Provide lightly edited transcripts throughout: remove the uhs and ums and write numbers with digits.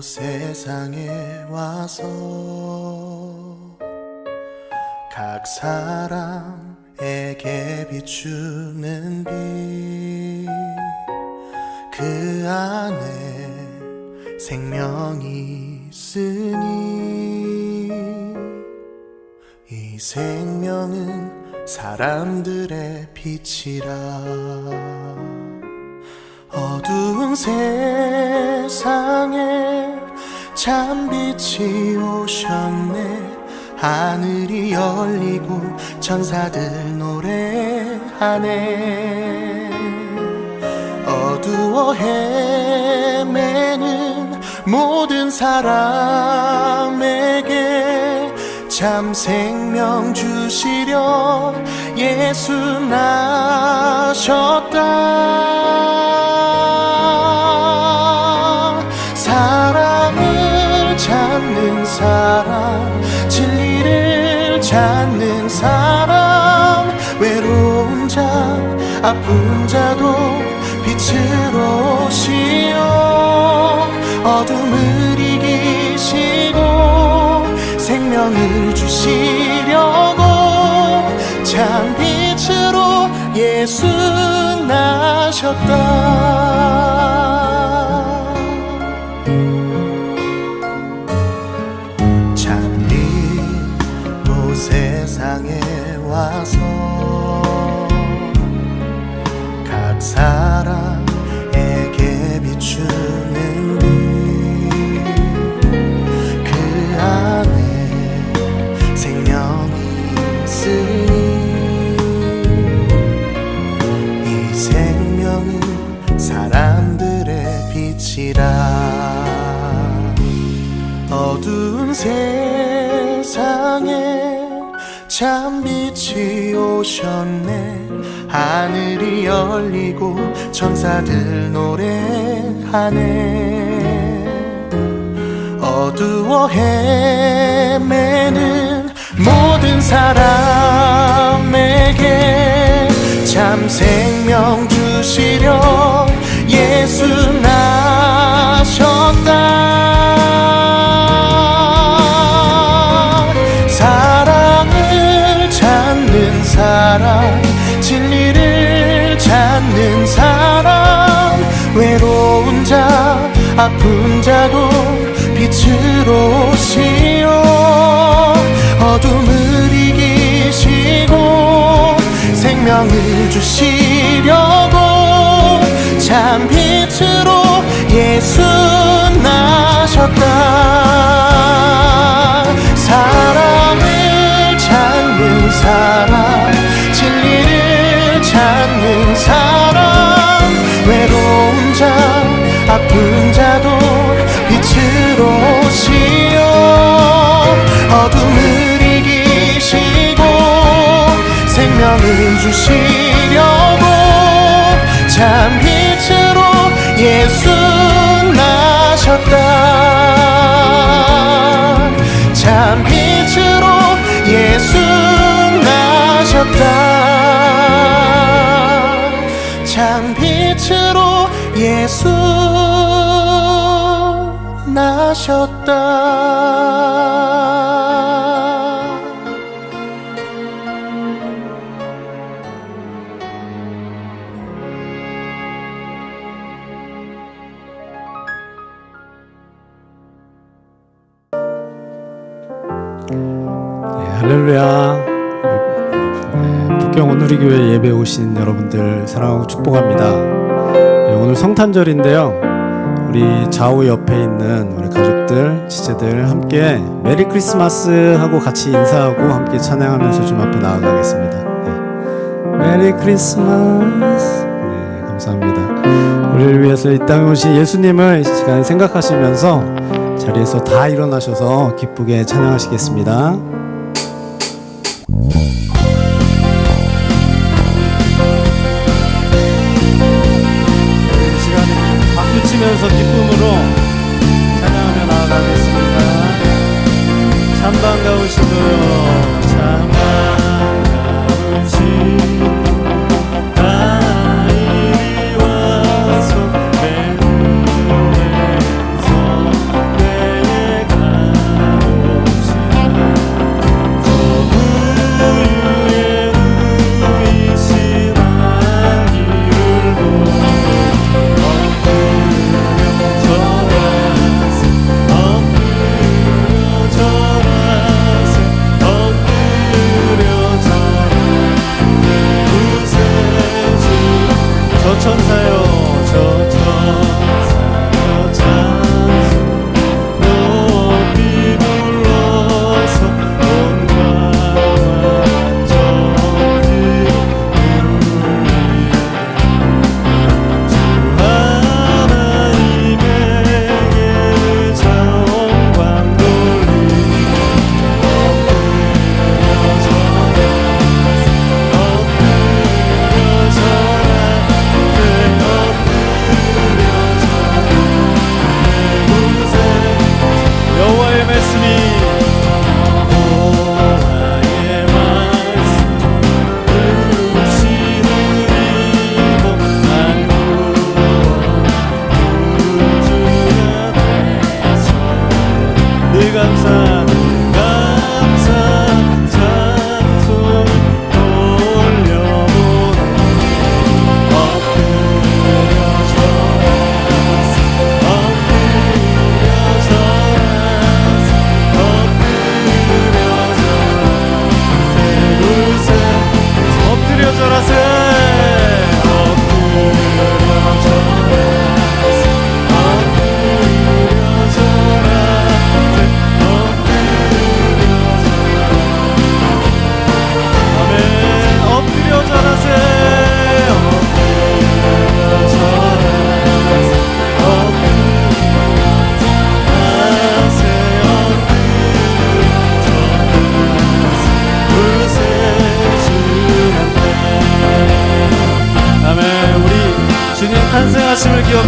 세상에 와서 각 사람에게 비추는 빛, 그 안에 생명이 있으니 이 생명은 사람들의 빛이라. 어두운 세상에 참 빛이 오셨네. 하늘이 열리고 천사들 노래하네. 어두워 헤매는 모든 사람에게 참 생명 주시려 예수 나셨다. 사랑을 찾는 사람, 진리를 찾는 사람, 외로운 자 아픈 자도 빛으로 오시어 어둠을 이기시고 생명을 주시려고 참 빛으로 예수 나셨다. 참 빛으로 세상에 와서 각 사람에게 비추는 빛, 그 안에 생명이 있으니 이 생명은 사람들의 빛이라. 어두운 세상에 참 빛이 오셨네. 하늘이 열리고 천사들 노래하네. 어두워 헤매는 모든 사람에게 참 생명 주시려 예수 나셨다. 사랑을 찾는 사람, 진리를 찾는 사람, 외로운 자 아픈 자도 빛으로 오시어 어둠을 이기시고 생명을 주시려고 참 빛으로 예수 나셨다. 사랑을 찾는 사람, 진리를 찾는 사람, 외로운 자 아픈 자도 빛으로 오시어 어둠을 이기시고 생명을 주시려고 참 빛으로 예수 나셨다. 참 빛으로 예수 나셨다. 참 빛으로 예수 나셨다. 할렐루야. 북경 온누리교회 예배 오신 여러분들 사랑하고 축복합니다. 오늘 성탄절인데요. 우리 좌우 옆에 있는 우리 가족들, 지체들 함께 메리 크리스마스 하고 같이 인사하고 함께 찬양하면서 좀 앞에 나아가겠습니다. 메리 크리스마스. 네, 감사합니다. 우리를 위해서 이 땅에 오신 예수님을 이 시간 생각하시면서 자리에서 다 일어나셔서 기쁘게 찬양하시겠습니다. 치면서 기쁨으로 찬양하며 나아가겠습니다. 참 반가우신 분, 참 반가우신 나 이리 와서 내 눈에서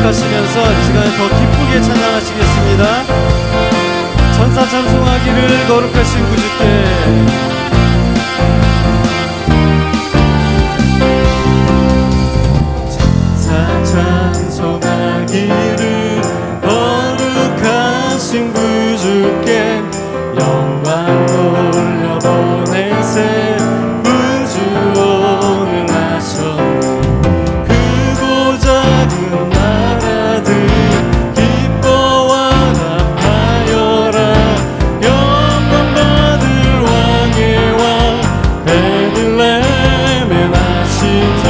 고백하시면서 이 시간에 더 기쁘게 찬양하시겠습니다. 천사 찬송하기를 거룩하신 구주께. 찬송하기를 거룩하신 구주께 영광 돌려보내세 구주오는 하셨네. 크고 작은 나라들 기뻐와 합하여라. 영광 받을 왕의 왕 베들레헴에 나신 주.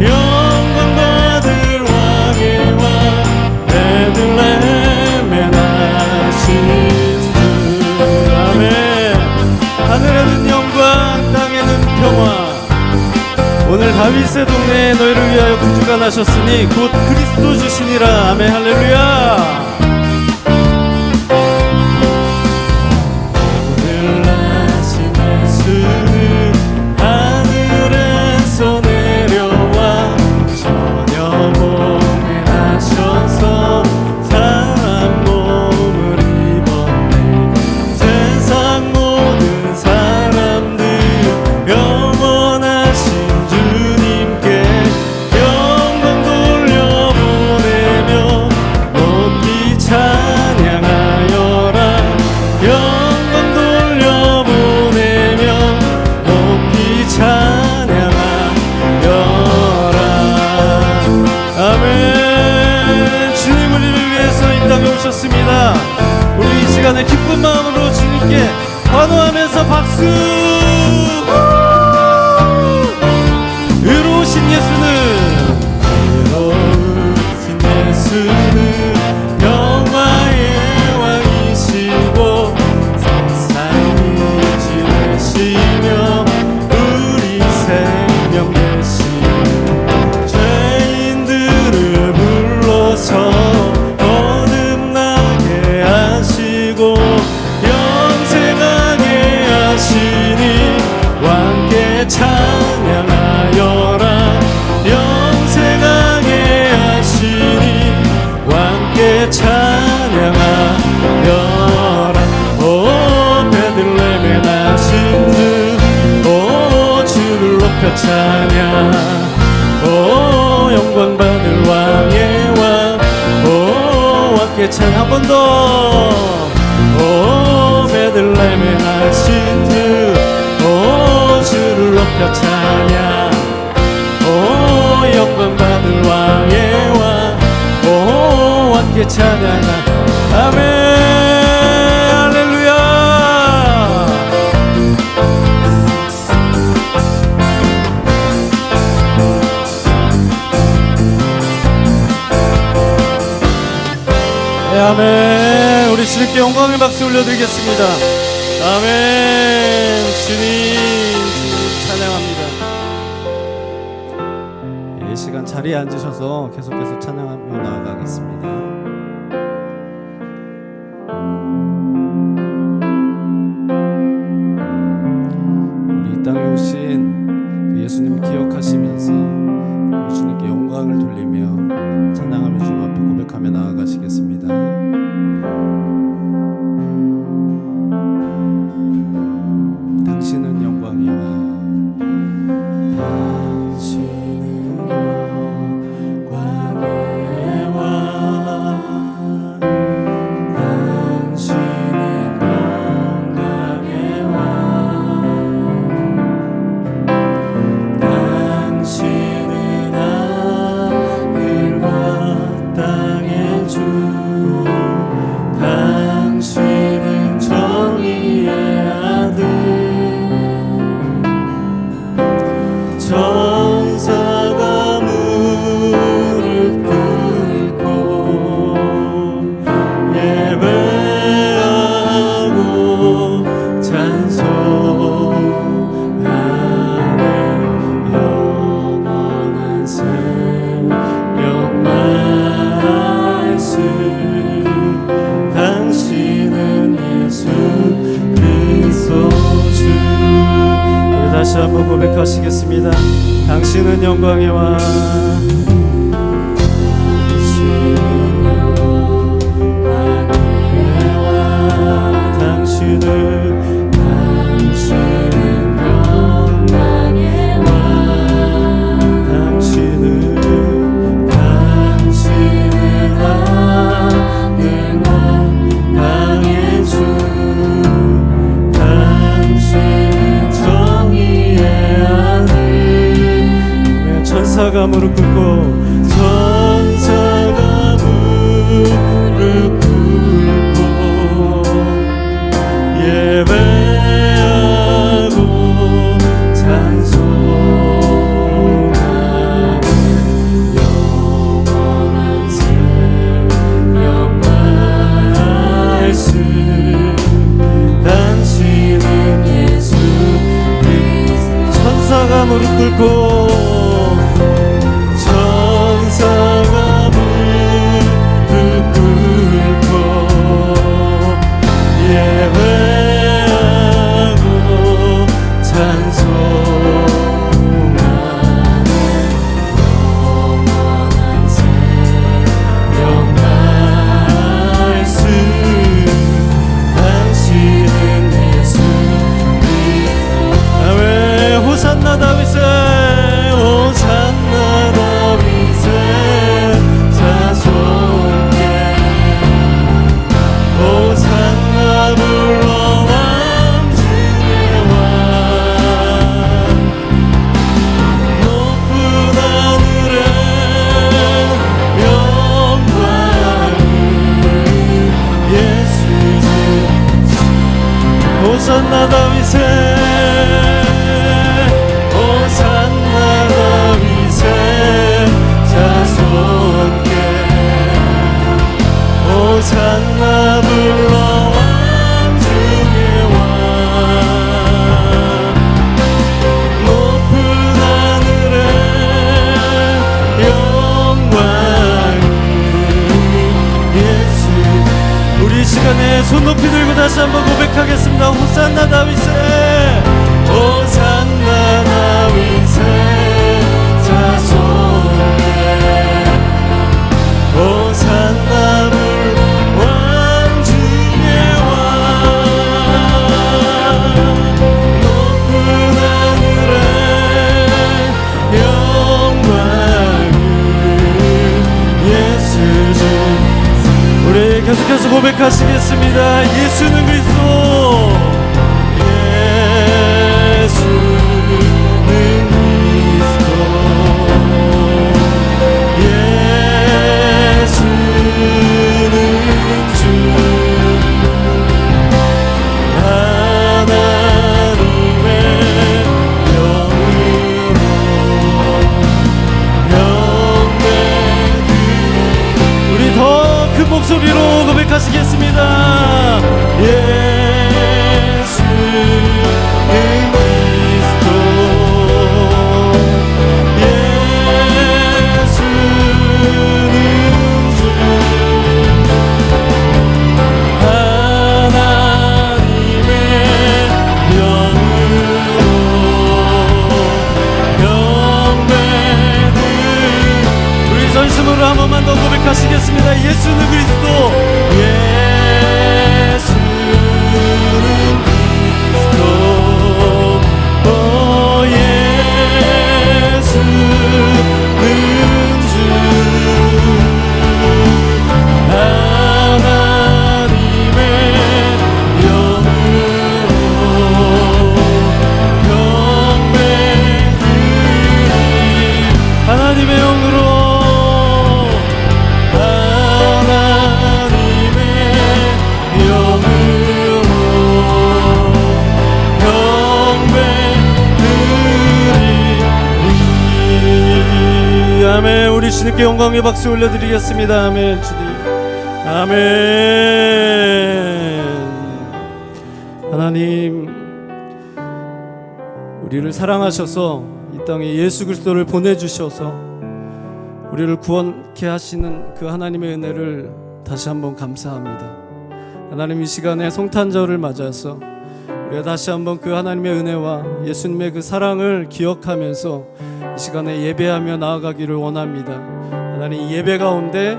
영광 받을 왕의 왕 베들레헴에 나신 주. 아멘. 하늘에는 영광 땅에는 평화. 오늘 다윗의 동네에 너희를 위하여 구주가 나셨으니 곧 그리스도 주시니라. 아멘. 할렐루야. 오늘 나신 예수는 하늘에서 내려와 저녁 몸에 나셔서 사람 몸을 입었네. 세상 모든 사람들 영원하신 주님께 영광 돌려보내며 높이 찬양하여라. 영광 돌려보내며 높이 찬양하여라. 아멘. 주님을 위해서 이 땅에 오셨습니다. 우리 이 시간에 기쁜 마음으로 주님께 환호하면서 박수. 의로우신 예수는 영화의 왕이시고 세상을 지으시며 우리 생명 되시며 죄인들을 불러서 거듭나게 하시고 영생하게 하시니 왕께 찬양하여라. 영생하게 하시니 왕께 찬양하여라. 오 베들레헴에 나신 주, 오 주를 높여 찬양. 오 영광 받을 왕의 왕, 오 왕께 찬양. 한 번 더. 오 베들레헴에 나신 주, 오 주를 높여 찬양. 오 영광 받을 왕의 왕, 오 왕께 찬양하. 아멘. 할렐루야. 네, 아멘. 우리 주님께 영광의 박수 올려드리겠습니다. 아멘. 주님 찬양합니다. 이 시간 자리에 앉으셔서 계속해서 찬양하며 나아가겠습니다. 우리 이 땅에 오신 그 예수님을 기억하시면서 우리 주님께 영광을 돌리며 찬양하며 주님 앞에 고백하며 나아가시겠습니다. 당신은 영광이와 천사가 무릎 꿇고 예배하고 찬송하네. 영원한 새벽 말씀 당신은 예수 그리스도 주. 우리 다시 한번 고백하시겠습니다. 당신은 영광의 왕, 당신은 당신은 영광의 왕, 당신은 하늘 왕, 땅의 주, 당신은 정의의 아들. 천사가 무릎 꿇고, 천사가 무릎 꿇고 예배하고 찬송하는 영원한 생명 말씀, 당신은 예수 그리스도. 천사가 무릎 꿇고, 천사가 무릎 꿇고 예배하고 찬송하는 영원한 생명 말씀, 당신은 예수 그리스도. 아멘. 호산나 다윗의, 호산나 다윗의 자손께 호산나 불러 왕 중의 왕. 높은 하늘에 영광을 예수 주시. 호산나 다윗의, 호산나 다윗의 자손께 호산나 불러 왕 중의 왕. 높은 하늘에 영광을 예수. 우리 시간에 손 높이 들고 다시 한번 고백하겠습니다. 호산나 다윗의, 호산나 다윗의 자손께 호산나 불러 왕 중의 왕. 높은 하늘에 영광을 예수 주. 우리 계속해서 고백하시겠습니다. 예수는 그리스도, 예수는 그리스도, 예수는 주, 하나님의 영으로 영광. 우리 더 큰 목소리로 고백하시겠습니다. 예수는 그리스도, 예수는 주, 하나님의 영으로 영광을. 우리 전심으로 한 번만 더 고백하시겠습니다. 예수는 그리스도, 예수는 그리스도, 오 예수는 주, 하나님의 영으로 영광 드리. 하나님의 영으로 아멘. 우리 주님께 영광의 박수 올려드리겠습니다. 아멘. 주님, 아멘. 하나님, 우리를 사랑하셔서 이 땅에 예수 그리스도를 보내주셔서 우리를 구원케 하시는 그 하나님의 은혜를 다시 한번 감사합니다. 하나님, 이 시간에 성탄절을 맞아서 우리가 다시 한번 그 하나님의 은혜와 예수님의 그 사랑을 기억하면서 이 시간에 예배하며 나아가기를 원합니다. 하나님, 이 예배 가운데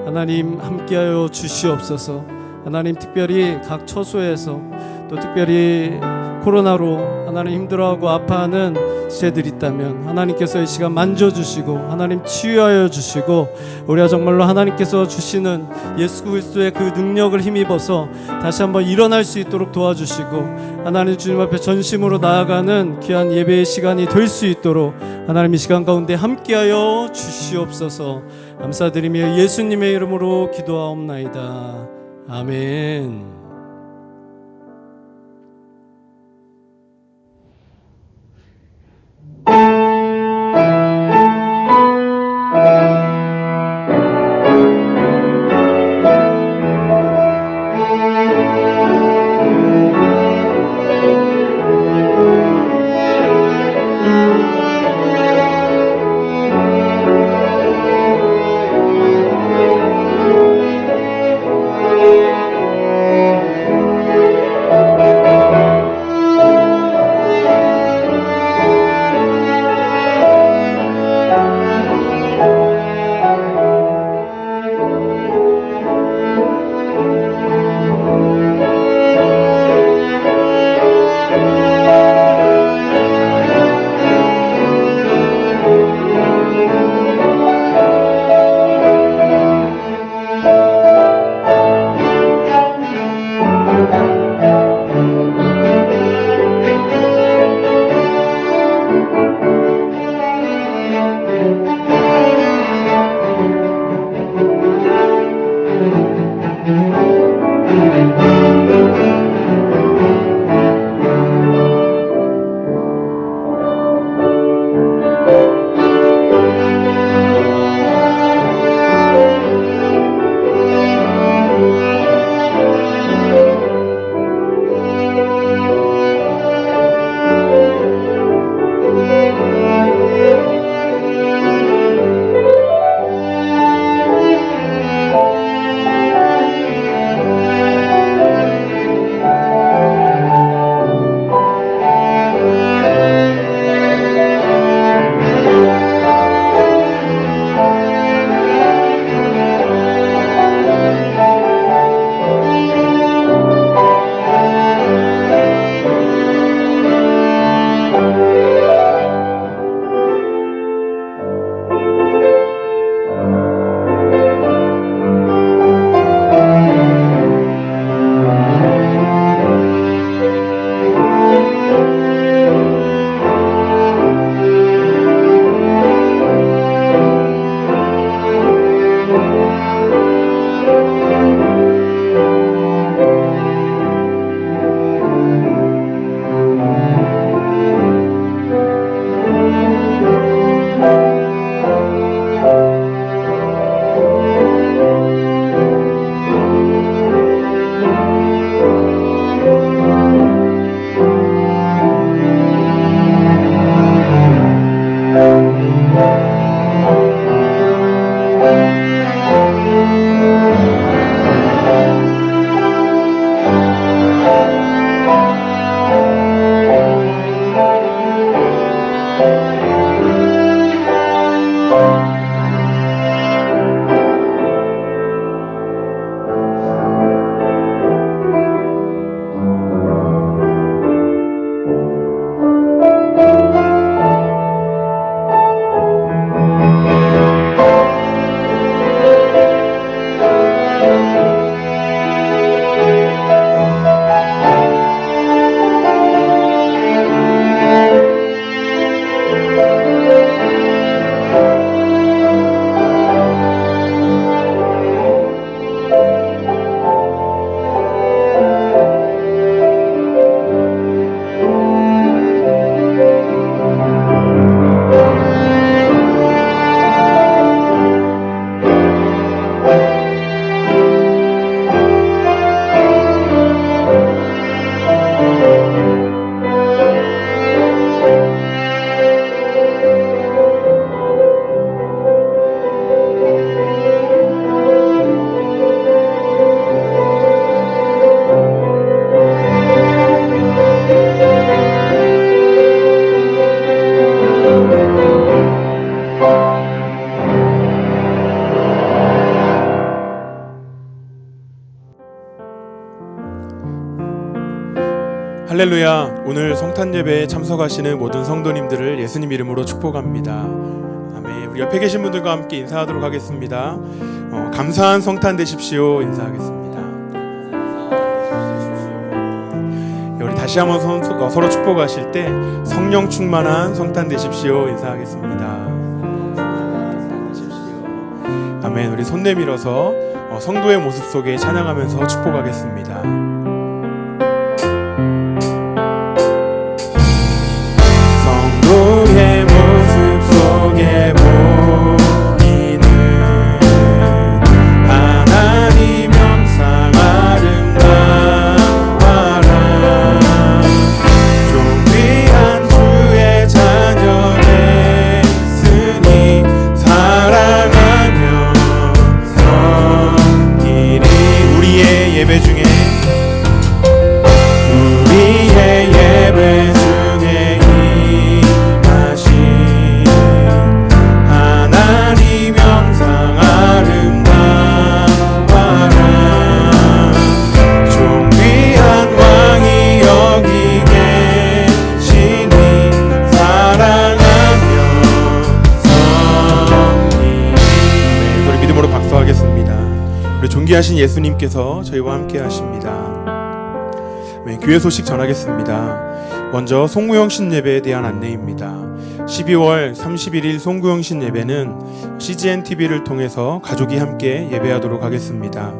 하나님 함께하여 주시옵소서. 하나님 특별히 각 처소에서 또 특별히 코로나로 하나님 힘들어하고 아파하는 지체들이 있다면 하나님께서 이 시간 만져주시고 하나님 치유하여 주시고 우리가 정말로 하나님께서 주시는 예수 그리스도의 그 능력을 힘입어서 다시 한번 일어날 수 있도록 도와주시고 하나님 주님 앞에 전심으로 나아가는 귀한 예배의 시간이 될 수 있도록 하나님 이 시간 가운데 함께하여 주시옵소서. 감사드리며 예수님의 이름으로 기도하옵나이다. 아멘. 할렐루야. 오늘 성탄 예배에 참석하시는 모든 성도님들을 예수님 이름으로 축복합니다. 아멘. 우리 옆에 계신 분들과 함께 인사하도록 하겠습니다. 감사한 성탄 되십시오. 인사하겠습니다. 우리 다시 한번 서로 축복하실 때 성령 충만한 성탄 되십시오. 인사하겠습니다. 아멘. 우리 손 내밀어서 성도의 모습 속에 찬양하면서 축복하겠습니다. 성도의 모습 속에 보이는 하나님 형상 아름다워라. 존귀한 주의 자녀 됐으니 사랑하며 섬기리. 우리의 예배 중에 하나님 형상 아름다워라. 존귀한 왕이 여기 계시니 사랑하며 섬기리. 우리 믿음으로 박수하겠습니다. 우리 존귀하신 예수님께서 저희와 함께 하십니다. 교회 소식 전하겠습니다. 먼저 송구영신 예배에 대한 안내입니다. 12월 31일 송구영신 예배는 CGN TV를 통해서 가족이 함께 예배하도록 하겠습니다.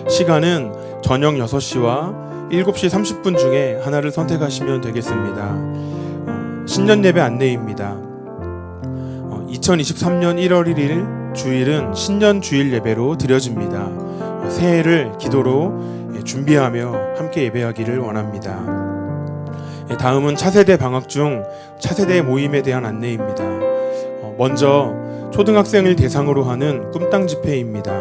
시간은 저녁 6시와 7시 30분 중에 하나를 선택하시면 되겠습니다. 신년 예배 안내입니다. 2023년 1월 1일 주일은 신년 주일 예배로 드려집니다. 새해를 기도로 준비하며 함께 예배하기를 원합니다. 다음은 차세대 방학 중 차세대 모임에 대한 안내입니다. 먼저 초등학생을 대상으로 하는 꿈땅 집회입니다.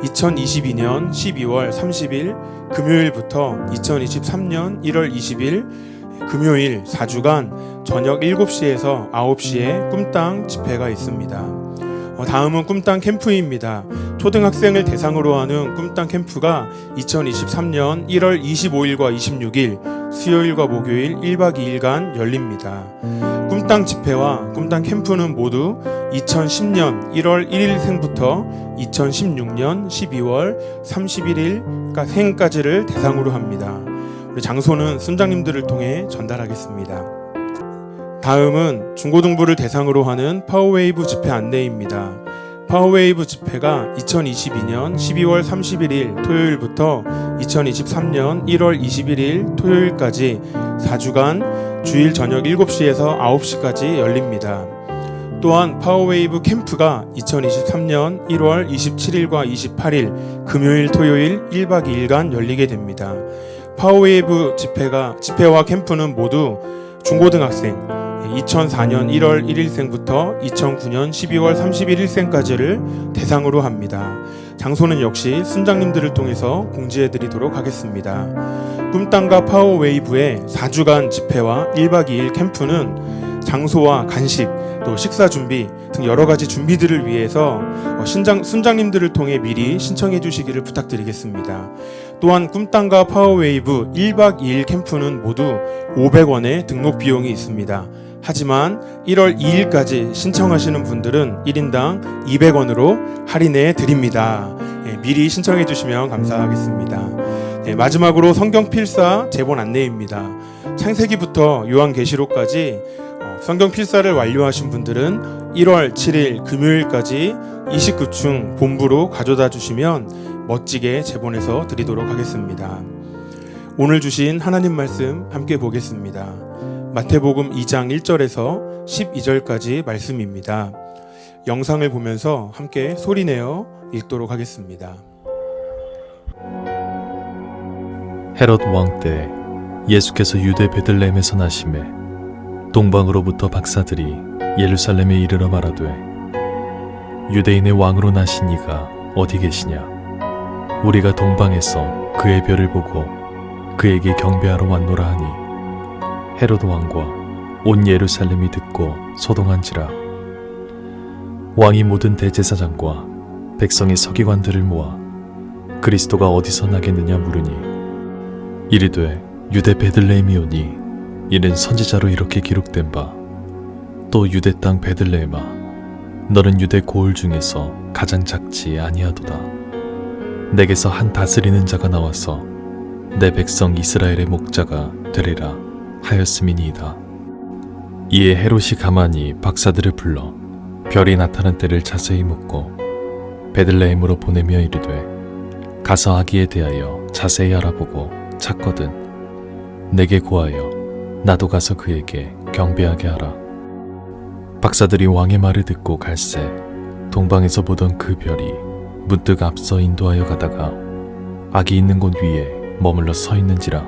2022년 12월 30일 금요일부터 2023년 1월 20일 금요일 4주간 저녁 7시에서 9시에 꿈땅 집회가 있습니다. 다음은 꿈땅 캠프입니다. 초등학생을 대상으로 하는 꿈땅 캠프가 2023년 1월 25일과 26일 수요일과 목요일 1박 2일간 열립니다. 꿈땅 집회와 꿈땅 캠프는 모두 2010년 1월 1일생부터 2016년 12월 31일생까지를 대상으로 합니다. 우리 장소는 순장님들을 통해 전달하겠습니다. 다음은 중고등부를 대상으로 하는 파워웨이브 집회 안내입니다. 파워웨이브 집회가 2022년 12월 31일 토요일부터 2023년 1월 21일 토요일까지 4주간 주일 저녁 7시에서 9시까지 열립니다. 또한 파워웨이브 캠프가 2023년 1월 27일과 28일 금요일 토요일 1박 2일간 열리게 됩니다. 파워웨이브 집회와 캠프는 모두 중고등학생 2004년 1월 1일생부터 2009년 12월 31일생까지를 대상으로 합니다. 장소는 역시 순장님들을 통해서 공지해드리도록 하겠습니다. 꿈땅과 파워웨이브의 4주간 집회와 1박 2일 캠프는 장소와 간식, 또 식사 준비 등 여러 가지 준비들을 위해서 순장님들을 통해 미리 신청해 주시기를 부탁드리겠습니다. 또한 꿈땅과 파워웨이브 1박 2일 캠프는 모두 500원의 등록 비용이 있습니다. 하지만 1월 2일까지 신청하시는 분들은 1인당 200원으로 할인해 드립니다. 미리 신청해 주시면 감사하겠습니다. 마지막으로 성경 필사 제본 안내입니다. 창세기부터 요한계시록까지 성경 필사를 완료하신 분들은 1월 7일 금요일까지 29층 본부로 가져다 주시면 멋지게 제본해서 드리도록 하겠습니다. 오늘 주신 하나님 말씀 함께 보겠습니다. 마태복음 2장 1절에서 12절까지 말씀입니다. 영상을 보면서 함께 소리내어 읽도록 하겠습니다. 헤롯 왕 때 예수께서 유대 베들레헴에서 나심에 동방으로부터 박사들이 예루살렘에 이르러 말하되 유대인의 왕으로 나신 이가 어디 계시냐? 우리가 동방에서 그의 별을 보고 그에게 경배하러 왔노라 하니 헤롯 왕과 온 예루살렘이 듣고 소동한지라. 왕이 모든 대제사장과 백성의 서기관들을 모아 그리스도가 어디서 나겠느냐 물으니 이르되 유대 베들레헴이오니 이는 선지자로 이렇게 기록된 바 또 유대 땅 베들레헴아 너는 유대 고을 중에서 가장 작지 아니하도다. 내게서 한 다스리는 자가 나와서 내 백성 이스라엘의 목자가 되리라 하였음이니이다. 이에 헤롯이 가만히 박사들을 불러 별이 나타난 때를 자세히 묻고 베들레헴으로 보내며 이르되 가서 아기에 대하여 자세히 알아보고 찾거든 내게 고하여 나도 가서 그에게 경배하게 하라. 박사들이 왕의 말을 듣고 갈새 동방에서 보던 그 별이 문득 앞서 인도하여 가다가 아기 있는 곳 위에 머물러 서 있는지라.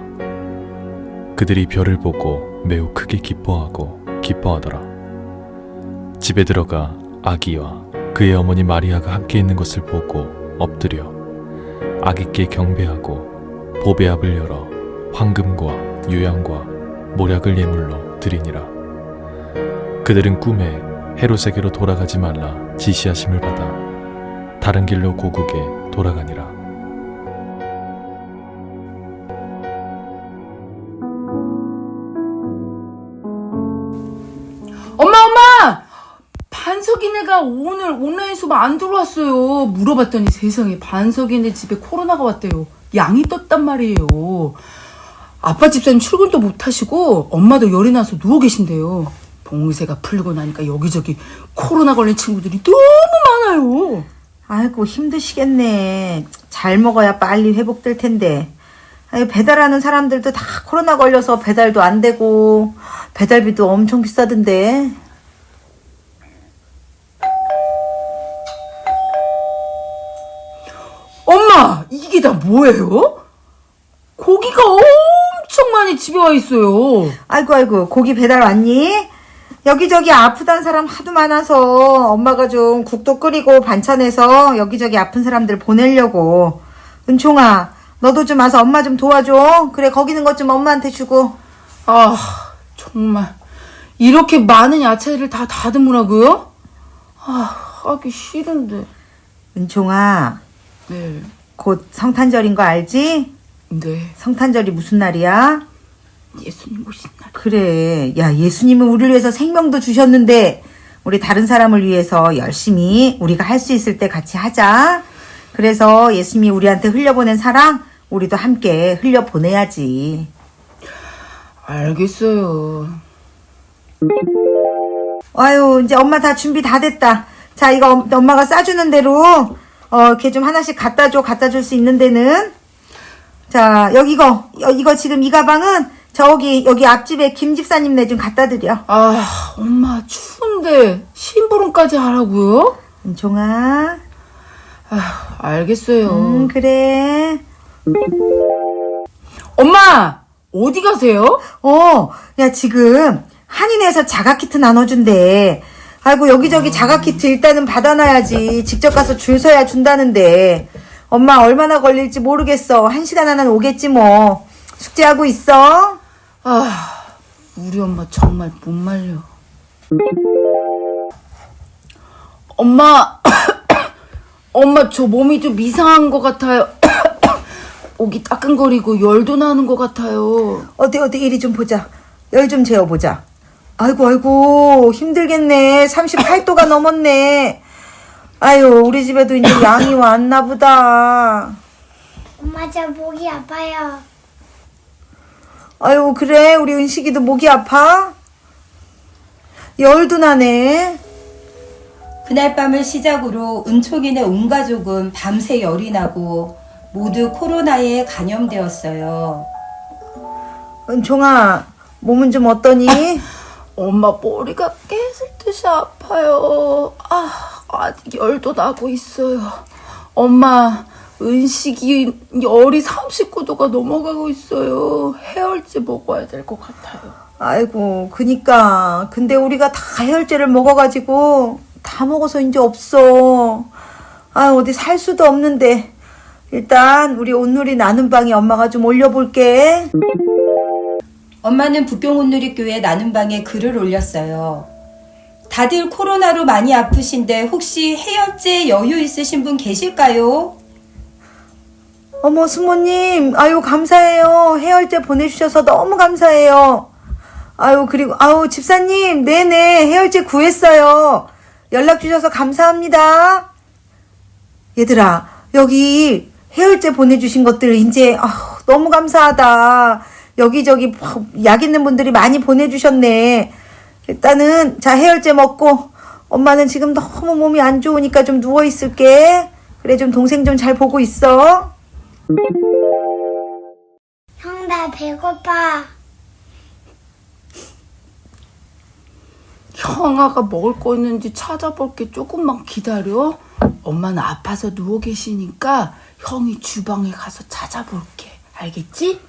그들이 별을 보고 매우 크게 기뻐하더라. 집에 들어가 아기와 그의 어머니 마리아가 함께 있는 것을 보고 엎드려 아기께 경배하고 보배압을 열어 황금과 유향과 모략을 예물로 드리니라. 그들은 꿈에 헤롯에게로 돌아가지 말라 지시하심을 받아 다른 길로 고국에 돌아가니라. 엄마! 반석이네가 오늘 온라인 수업 안 들어왔어요. 물어봤더니 세상에 반석이네 집에 코로나가 왔대요. 양이 떴단 말이에요. 아빠 집사님 출근도 못 하시고 엄마도 열이 나서 누워 계신대요. 봉쇄가 풀리고 나니까 여기저기 코로나 걸린 친구들이 너무 많아요. 아이고 힘드시겠네. 잘 먹어야 빨리 회복될 텐데. 아유, 배달하는 사람들도 다 코로나 걸려서 배달도 안 되고 배달비도 엄청 비싸던데. 엄마! 이게 다 뭐예요? 고기가 엄청 많이 집에 와 있어요. 아이고 고기 배달 왔니? 여기저기 아프단 사람 하도 많아서 엄마가 좀 국도 끓이고 반찬해서 여기저기 아픈 사람들 보내려고. 은총아 너도 좀 와서 엄마 좀 도와줘. 그래 거기 있는 것 좀 엄마한테 주고. 아, 정말 이렇게 많은 야채를 다 다듬으라고요? 아, 하기 싫은데. 은총아 네, 곧 성탄절인 거 알지? 네. 성탄절이 무슨 날이야? 예수님 오신 날. 그래. 야, 예수님은 우리를 위해서 생명도 주셨는데 우리 다른 사람을 위해서 열심히 우리가 할 수 있을 때 같이 하자. 그래서 예수님이 우리한테 흘려보낸 사랑 우리도 함께 흘려보내야지. 알겠어요. 아유, 이제 엄마 다 준비 다 됐다. 자, 이거 엄마가 싸주는 대로 이렇게 좀 하나씩 갖다 줄 수 있는 데는. 자, 여기 이거 지금 이 가방은 여기 앞집에 김 집사님네 좀 갖다 드려. 아, 엄마 추운데 심부름까지 하라고요? 은총아. 아, 알겠어요. 그래. 엄마, 어디 가세요? 야, 지금 한인에서 자가키트 나눠준대. 아이고, 여기저기 자가키트 일단은 받아놔야지. 직접 가서 줄 서야 준다는데. 엄마 얼마나 걸릴지 모르겠어. 1시간 안에 오겠지 뭐. 숙제하고 있어. 아, 우리 엄마 정말 못 말려. 엄마, 엄마 저 몸이 좀 이상한 것 같아요. 목이 따끔거리고 열도 나는 것 같아요. 어디 이리 좀 보자. 열 좀 재어보자. 아이고 힘들겠네. 38도가 넘었네. 아유, 우리 집에도 이제 양이 왔나 보다. 엄마 저 목이 아파요. 아유, 그래? 우리 은식이도 목이 아파? 열도 나네. 그날 밤을 시작으로 은총이네 온 가족은 밤새 열이 나고 모두 코로나에 감염되었어요. 은총아, 몸은 좀 어떠니? 엄마 머리가 깨질 듯이 아파요. 아직 열도 나고 있어요. 엄마, 은식이 열이 39도가 넘어가고 있어요. 해열제 먹어야 될 것 같아요. 아이고, 그니까. 근데 우리가 다 해열제를 먹어가지고 다 먹어서 이제 없어. 아, 어디 살 수도 없는데. 일단 우리 온누리 나눔 방에 엄마가 좀 올려볼게. 엄마는 북경온누리교회 나눔방에 글을 올렸어요. 다들 코로나로 많이 아프신데 혹시 해열제 여유 있으신 분 계실까요? 어머, 수모님, 아유, 감사해요. 해열제 보내주셔서 너무 감사해요. 아유, 그리고, 아우, 집사님, 네네, 해열제 구했어요. 연락 주셔서 감사합니다. 얘들아, 여기 해열제 보내주신 것들, 이제, 너무 감사하다. 여기저기 약 있는 분들이 많이 보내주셨네. 일단은, 자, 해열제 먹고, 엄마는 지금 너무 몸이 안 좋으니까 좀 누워있을게. 그래, 좀 동생 좀 잘 보고 있어. 형, 나 배고파. 형아가 먹을 거 있는지 찾아볼게. 조금만 기다려. 엄마는 아파서 누워 계시니까 형이 주방에 가서 찾아볼게. 알겠지?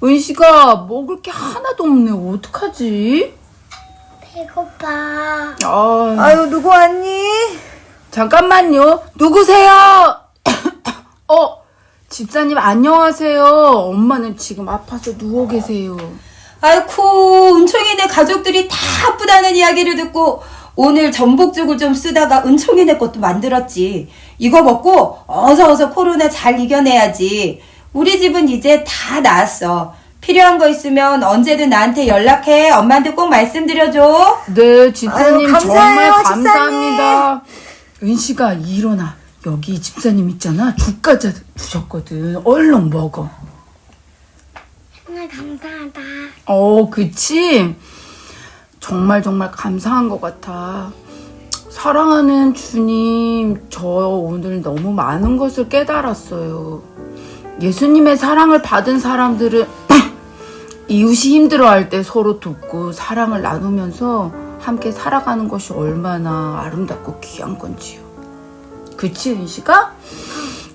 은식아, 먹을 게 하나도 없네. 어떡하지? 배고파. 아유, 누구 왔니? 잠깐만요. 누구세요? 집사님 안녕하세요. 엄마는 지금 아파서 누워 계세요. 아이쿠, 은총이네 가족들이 다 아프다는 이야기를 듣고 오늘 전복죽을 좀 쓰다가 은총이네 것도 만들었지. 이거 먹고 어서 코로나 잘 이겨내야지. 우리 집은 이제 다 나았어. 필요한 거 있으면 언제든 나한테 연락해. 엄마한테 꼭 말씀드려줘. 네, 집사님 아유, 감사해요, 정말 감사합니다. 은식아, 일어나. 여기 집사님 있잖아. 죽까지 주셨거든. 얼른 먹어. 정말 감사하다. 그치? 정말 감사한 것 같아. 사랑하는 주님, 저 오늘 너무 많은 것을 깨달았어요. 예수님의 사랑을 받은 사람들은 이웃이 힘들어할 때 서로 돕고 사랑을 나누면서 함께 살아가는 것이 얼마나 아름답고 귀한 건지요. 그치, 은식아?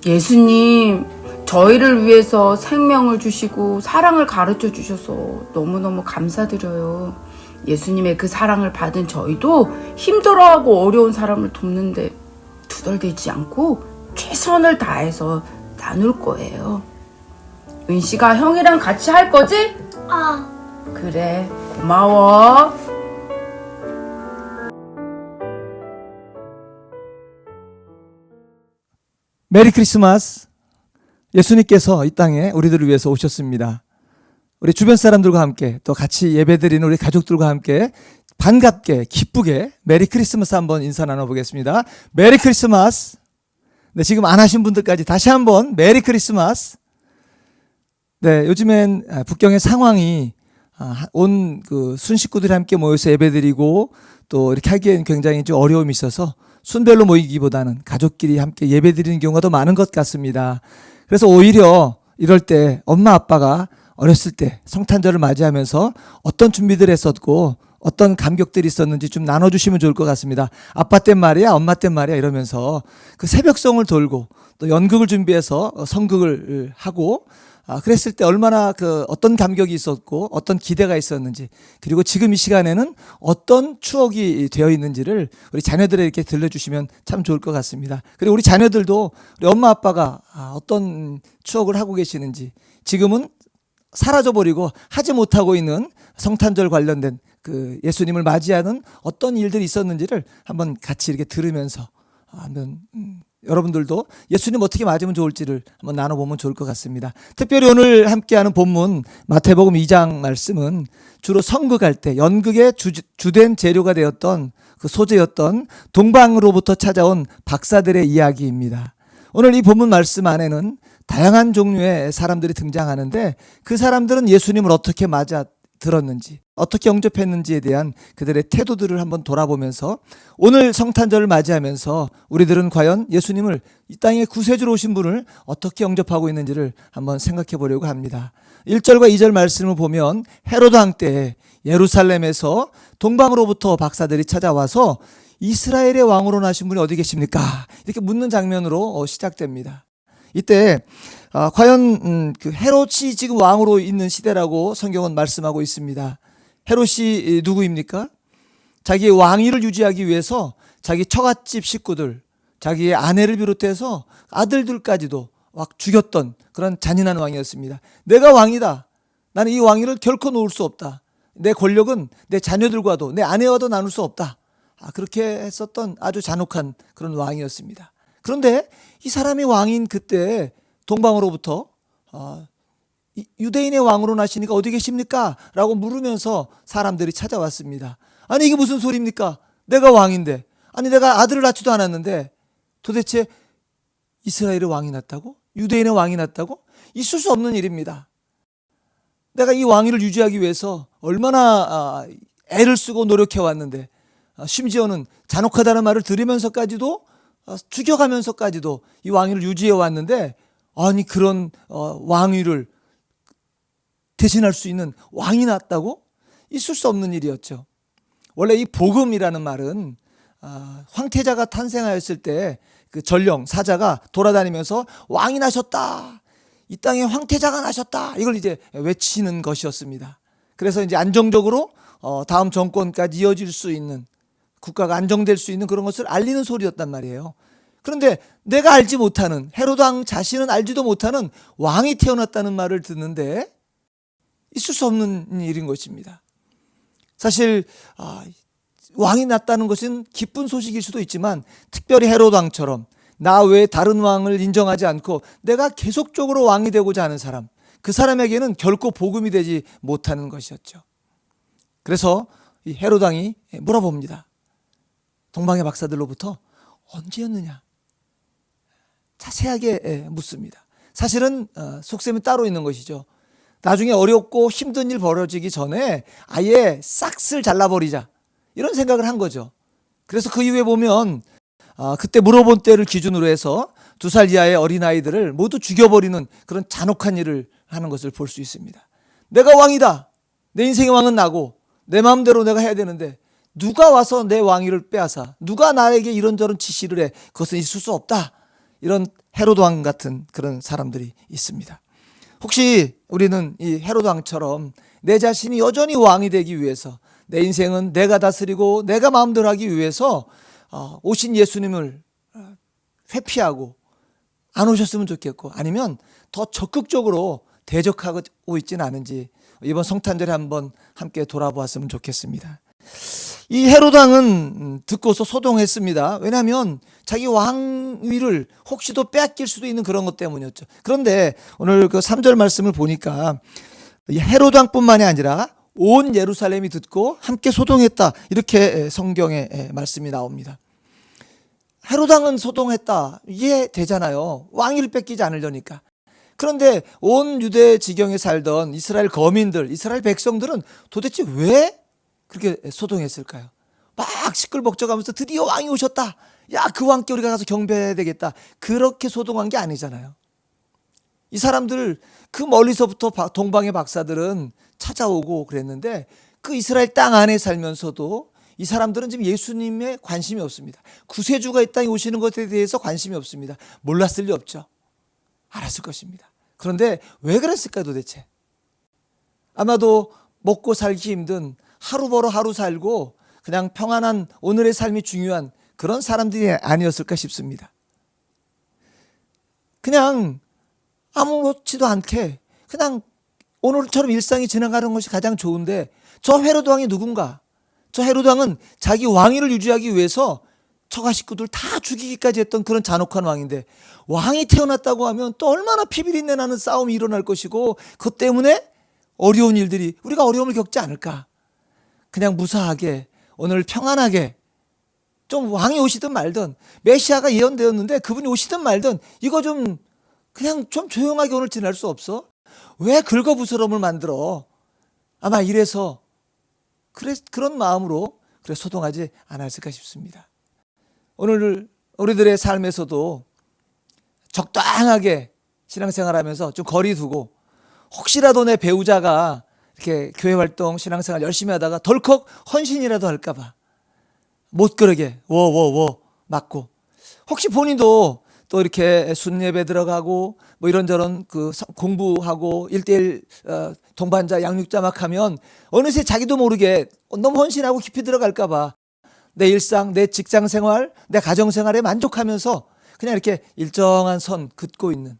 예수님, 저희를 위해서 생명을 주시고 사랑을 가르쳐 주셔서 너무너무 감사드려요. 예수님의 그 사랑을 받은 저희도 힘들어하고 어려운 사람을 돕는데 투덜대지 않고 최선을 다해서 나눌 거예요. 은식아, 형이랑 같이 할 거지? 그래, 고마워. 메리 크리스마스. 예수님께서 이 땅에 우리들을 위해서 오셨습니다. 우리 주변 사람들과 함께 또 같이 예배드리는 우리 가족들과 함께 반갑게 기쁘게 메리 크리스마스 한번 인사 나눠보겠습니다. 메리 크리스마스. 네, 지금 안 하신 분들까지 다시 한번 메리 크리스마스. 네, 요즘엔 북경의 상황이 온 그 순식구들이 함께 모여서 예배드리고 또 이렇게 하기엔 굉장히 좀 어려움이 있어서 순별로 모이기보다는 가족끼리 함께 예배드리는 경우가 더 많은 것 같습니다. 그래서 오히려 이럴 때 엄마 아빠가 어렸을 때 성탄절을 맞이하면서 어떤 준비들 했었고 어떤 감격들이 있었는지 좀 나눠주시면 좋을 것 같습니다. 아빠 땐 말이야, 엄마 땐 말이야 이러면서 그 새벽송을 돌고 또 연극을 준비해서 성극을 하고 그랬을 때 얼마나 그 어떤 감격이 있었고 어떤 기대가 있었는지 그리고 지금 이 시간에는 어떤 추억이 되어 있는지를 우리 자녀들에게 들려주시면 참 좋을 것 같습니다. 그리고 우리 자녀들도 우리 엄마 아빠가 어떤 추억을 하고 계시는지 지금은 사라져버리고 하지 못하고 있는 성탄절 관련된 그 예수님을 맞이하는 어떤 일들이 있었는지를 한번 같이 이렇게 들으면서 한번 여러분들도 예수님 어떻게 맞으면 좋을지를 한번 나눠보면 좋을 것 같습니다. 특별히 오늘 함께하는 본문 마태복음 2장 말씀은 주로 성극할 때 연극의 주된 재료가 되었던 그 소재였던 동방으로부터 찾아온 박사들의 이야기입니다. 오늘 이 본문 말씀 안에는 다양한 종류의 사람들이 등장하는데 그 사람들은 예수님을 어떻게 맞아 들었는지 어떻게 영접했는지에 대한 그들의 태도들을 한번 돌아보면서 오늘 성탄절을 맞이하면서 우리들은 과연 예수님을 이 땅에 구세주로 오신 분을 어떻게 영접하고 있는지를 한번 생각해 보려고 합니다. 1절과 2절 말씀을 보면 헤로드 왕 때 예루살렘에서 동방으로부터 박사들이 찾아와서 이스라엘의 왕으로 나신 분이 어디 계십니까? 이렇게 묻는 장면으로 시작됩니다. 이때 과연 그 헤롯이 지금 왕으로 있는 시대라고 성경은 말씀하고 있습니다. 헤롯이 누구입니까? 자기의 왕위를 유지하기 위해서 자기 처갓집 식구들, 자기의 아내를 비롯해서 아들들까지도 막 죽였던 그런 잔인한 왕이었습니다. 내가 왕이다. 나는 이 왕위를 결코 놓을 수 없다. 내 권력은 내 자녀들과도 내 아내와도 나눌 수 없다. 그렇게 했었던 아주 잔혹한 그런 왕이었습니다. 그런데 이 사람이 왕인 그때 동방으로부터 유대인의 왕으로 나시니까 어디 계십니까? 라고 물으면서 사람들이 찾아왔습니다. 아니 이게 무슨 소리입니까? 내가 왕인데, 아니 내가 아들을 낳지도 않았는데 도대체 이스라엘의 왕이 났다고? 유대인의 왕이 났다고? 있을 수 없는 일입니다. 내가 이 왕위를 유지하기 위해서 얼마나 애를 쓰고 노력해 왔는데, 심지어는 잔혹하다는 말을 들으면서까지도 죽여가면서까지도 이 왕위를 유지해 왔는데, 아니 그런 왕위를 대신할 수 있는 왕이 났다고? 있을 수 없는 일이었죠. 원래 이 복음이라는 말은 황태자가 탄생하였을 때 그 전령 사자가 돌아다니면서 왕이 나셨다, 이 땅에 황태자가 나셨다, 이걸 이제 외치는 것이었습니다. 그래서 이제 안정적으로 다음 정권까지 이어질 수 있는, 국가가 안정될 수 있는 그런 것을 알리는 소리였단 말이에요. 그런데 내가 알지 못하는, 헤로드 왕 자신은 알지도 못하는 왕이 태어났다는 말을 듣는데 있을 수 없는 일인 것입니다. 사실 왕이 났다는 것은 기쁜 소식일 수도 있지만, 특별히 헤로드 왕처럼 나 외에 다른 왕을 인정하지 않고 내가 계속적으로 왕이 되고자 하는 사람, 그 사람에게는 결코 복음이 되지 못하는 것이었죠. 그래서 이 헤로드 왕이 물어봅니다. 동방의 박사들로부터 언제였느냐? 자세하게 묻습니다. 사실은 속셈이 따로 있는 것이죠. 나중에 어렵고 힘든 일 벌어지기 전에 아예 싹쓸 잘라버리자, 이런 생각을 한 거죠. 그래서 그 이후에 보면 그때 물어본 때를 기준으로 해서 2살 이하의 어린아이들을 모두 죽여버리는 그런 잔혹한 일을 하는 것을 볼 수 있습니다. 내가 왕이다, 내 인생의 왕은 나고 내 마음대로 내가 해야 되는데 누가 와서 내 왕위를 빼앗아, 누가 나에게 이런저런 지시를 해, 그것은 있을 수 없다, 이런 헤로드 왕 같은 그런 사람들이 있습니다. 혹시 우리는 이 헤로드 왕처럼 내 자신이 여전히 왕이 되기 위해서, 내 인생은 내가 다스리고 내가 마음대로 하기 위해서 오신 예수님을 회피하고 안 오셨으면 좋겠고, 아니면 더 적극적으로 대적하고 있지는 않은지 이번 성탄절에 한번 함께 돌아보았으면 좋겠습니다. 이 헤로드 왕은 듣고서 소동했습니다. 왜냐하면 자기 왕위를 혹시도 빼앗길 수도 있는 그런 것 때문이었죠. 그런데 오늘 그 3절 말씀을 보니까 이 헤로드 왕뿐만이 아니라 온 예루살렘이 듣고 함께 소동했다, 이렇게 성경에 말씀이 나옵니다. 헤로드 왕은 소동했다, 이해되잖아요. 왕위를 뺏기지 않으려니까. 그런데 온 유대 지경에 살던 이스라엘 거민들, 이스라엘 백성들은 도대체 왜 그렇게 소동했을까요? 막 시끌벅적하면서 드디어 왕이 오셨다, 야 그 왕께 우리가 가서 경배해야 되겠다, 그렇게 소동한 게 아니잖아요. 이 사람들 그 멀리서부터 동방의 박사들은 찾아오고 그랬는데, 그 이스라엘 땅 안에 살면서도 이 사람들은 지금 예수님에 관심이 없습니다. 구세주가 이 땅에 오시는 것에 대해서 관심이 없습니다. 몰랐을 리 없죠. 알았을 것입니다. 그런데 왜 그랬을까요 도대체? 아마도 먹고 살기 힘든, 하루 벌어 하루 살고 그냥 평안한 오늘의 삶이 중요한 그런 사람들이 아니었을까 싶습니다. 그냥 아무렇지도 않게 그냥 오늘처럼 일상이 지나가는 것이 가장 좋은데, 저 헤로드 왕이 누군가? 저 헤로드 왕은 자기 왕위를 유지하기 위해서 처가 식구들 다 죽이기까지 했던 그런 잔혹한 왕인데, 왕이 태어났다고 하면 또 얼마나 피비린내 나는 싸움이 일어날 것이고, 그것 때문에 어려운 일들이, 우리가 어려움을 겪지 않을까? 그냥 무사하게 오늘 평안하게, 좀 왕이 오시든 말든, 메시아가 예언되었는데 그분이 오시든 말든 이거 좀 그냥 좀 조용하게 오늘 지날 수 없어? 왜 긁어부스럼을 만들어? 아마 이래서 그런 마음으로 소동하지 않았을까 싶습니다. 오늘 우리들의 삶에서도 적당하게 신앙생활하면서 좀 거리 두고, 혹시라도 내 배우자가 이렇게 교회 활동, 신앙생활 열심히 하다가 덜컥 헌신이라도 할까봐 못 그러게 워워워 맞고, 혹시 본인도 또 이렇게 순예배 들어가고 뭐 이런저런 그 공부하고 1:1 동반자 양육자 막 하면 어느새 자기도 모르게 너무 헌신하고 깊이 들어갈까봐 내 일상, 내 직장생활, 내 가정생활에 만족하면서 그냥 이렇게 일정한 선 긋고 있는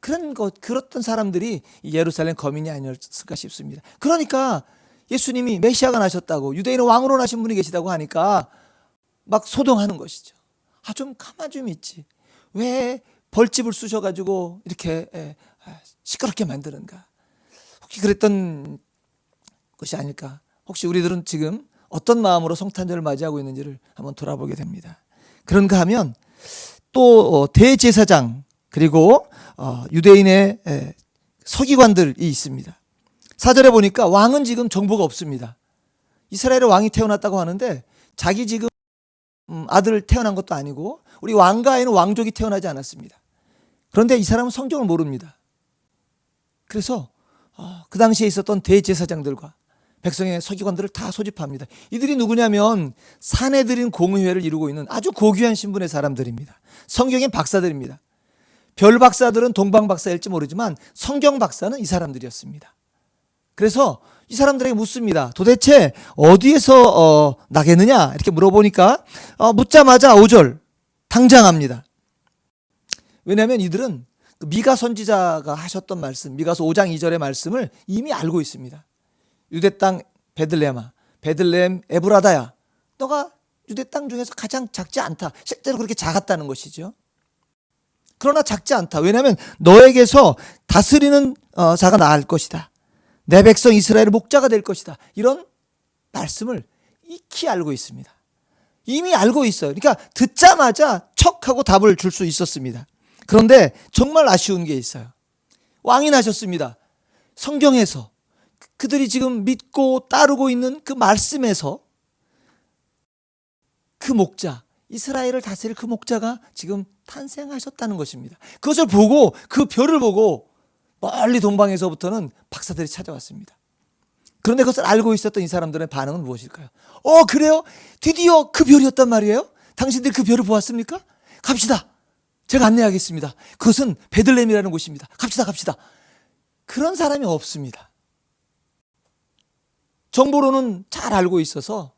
그렇던 사람들이 이 예루살렘 거민이 아니었을까 싶습니다. 그러니까 예수님이 메시아가 나셨다고, 유대인의 왕으로 나신 분이 계시다고 하니까 막 소동하는 것이죠. 좀 가만 좀 있지, 왜 벌집을 쑤셔가지고 이렇게 시끄럽게 만드는가? 혹시 그랬던 것이 아닐까? 혹시 우리들은 지금 어떤 마음으로 성탄절을 맞이하고 있는지를 한번 돌아보게 됩니다. 그런가 하면 또 대제사장 그리고 유대인의 서기관들이 있습니다. 4절에 보니까 왕은 지금 정보가 없습니다. 이스라엘에 왕이 태어났다고 하는데 자기 지금 아들 태어난 것도 아니고 우리 왕가에는 왕족이 태어나지 않았습니다. 그런데 이 사람은 성경을 모릅니다. 그래서 그 당시에 있었던 대제사장들과 백성의 서기관들을 다 소집합니다. 이들이 누구냐면 사내들인 공의회를 이루고 있는 아주 고귀한 신분의 사람들입니다. 성경의 박사들입니다. 별 박사들은 동방 박사일지 모르지만 성경 박사는 이 사람들이었습니다. 그래서 이 사람들에게 묻습니다. 도대체 어디에서 나겠느냐? 이렇게 물어보니까 묻자마자 5절 당장합니다. 왜냐하면 이들은 미가 선지자가 하셨던 말씀, 미가서 5장 2절의 말씀을 이미 알고 있습니다. 유대 땅 베들레헴아, 베들레헴 에브라다야, 너가 유대 땅 중에서 가장 작지 않다. 실제로 그렇게 작았다는 것이죠. 그러나 작지 않다. 왜냐하면 너에게서 다스리는 자가 나을 것이다. 내 백성 이스라엘의 목자가 될 것이다. 이런 말씀을 익히 알고 있습니다. 이미 알고 있어요. 그러니까 듣자마자 척하고 답을 줄 수 있었습니다. 그런데 정말 아쉬운 게 있어요. 왕이 나셨습니다. 성경에서 그들이 지금 믿고 따르고 있는 그 말씀에서 그 목자, 이스라엘을 다스릴 그 목자가 지금 탄생하셨다는 것입니다. 그것을 보고 그 별을 보고 멀리 동방에서부터는 박사들이 찾아왔습니다. 그런데 그것을 알고 있었던 이 사람들의 반응은 무엇일까요? 그래요? 드디어 그 별이었단 말이에요? 당신들 그 별을 보았습니까? 갑시다. 제가 안내하겠습니다. 그것은 베들레헴이라는 곳입니다. 갑시다. 그런 사람이 없습니다. 정보로는 잘 알고 있어서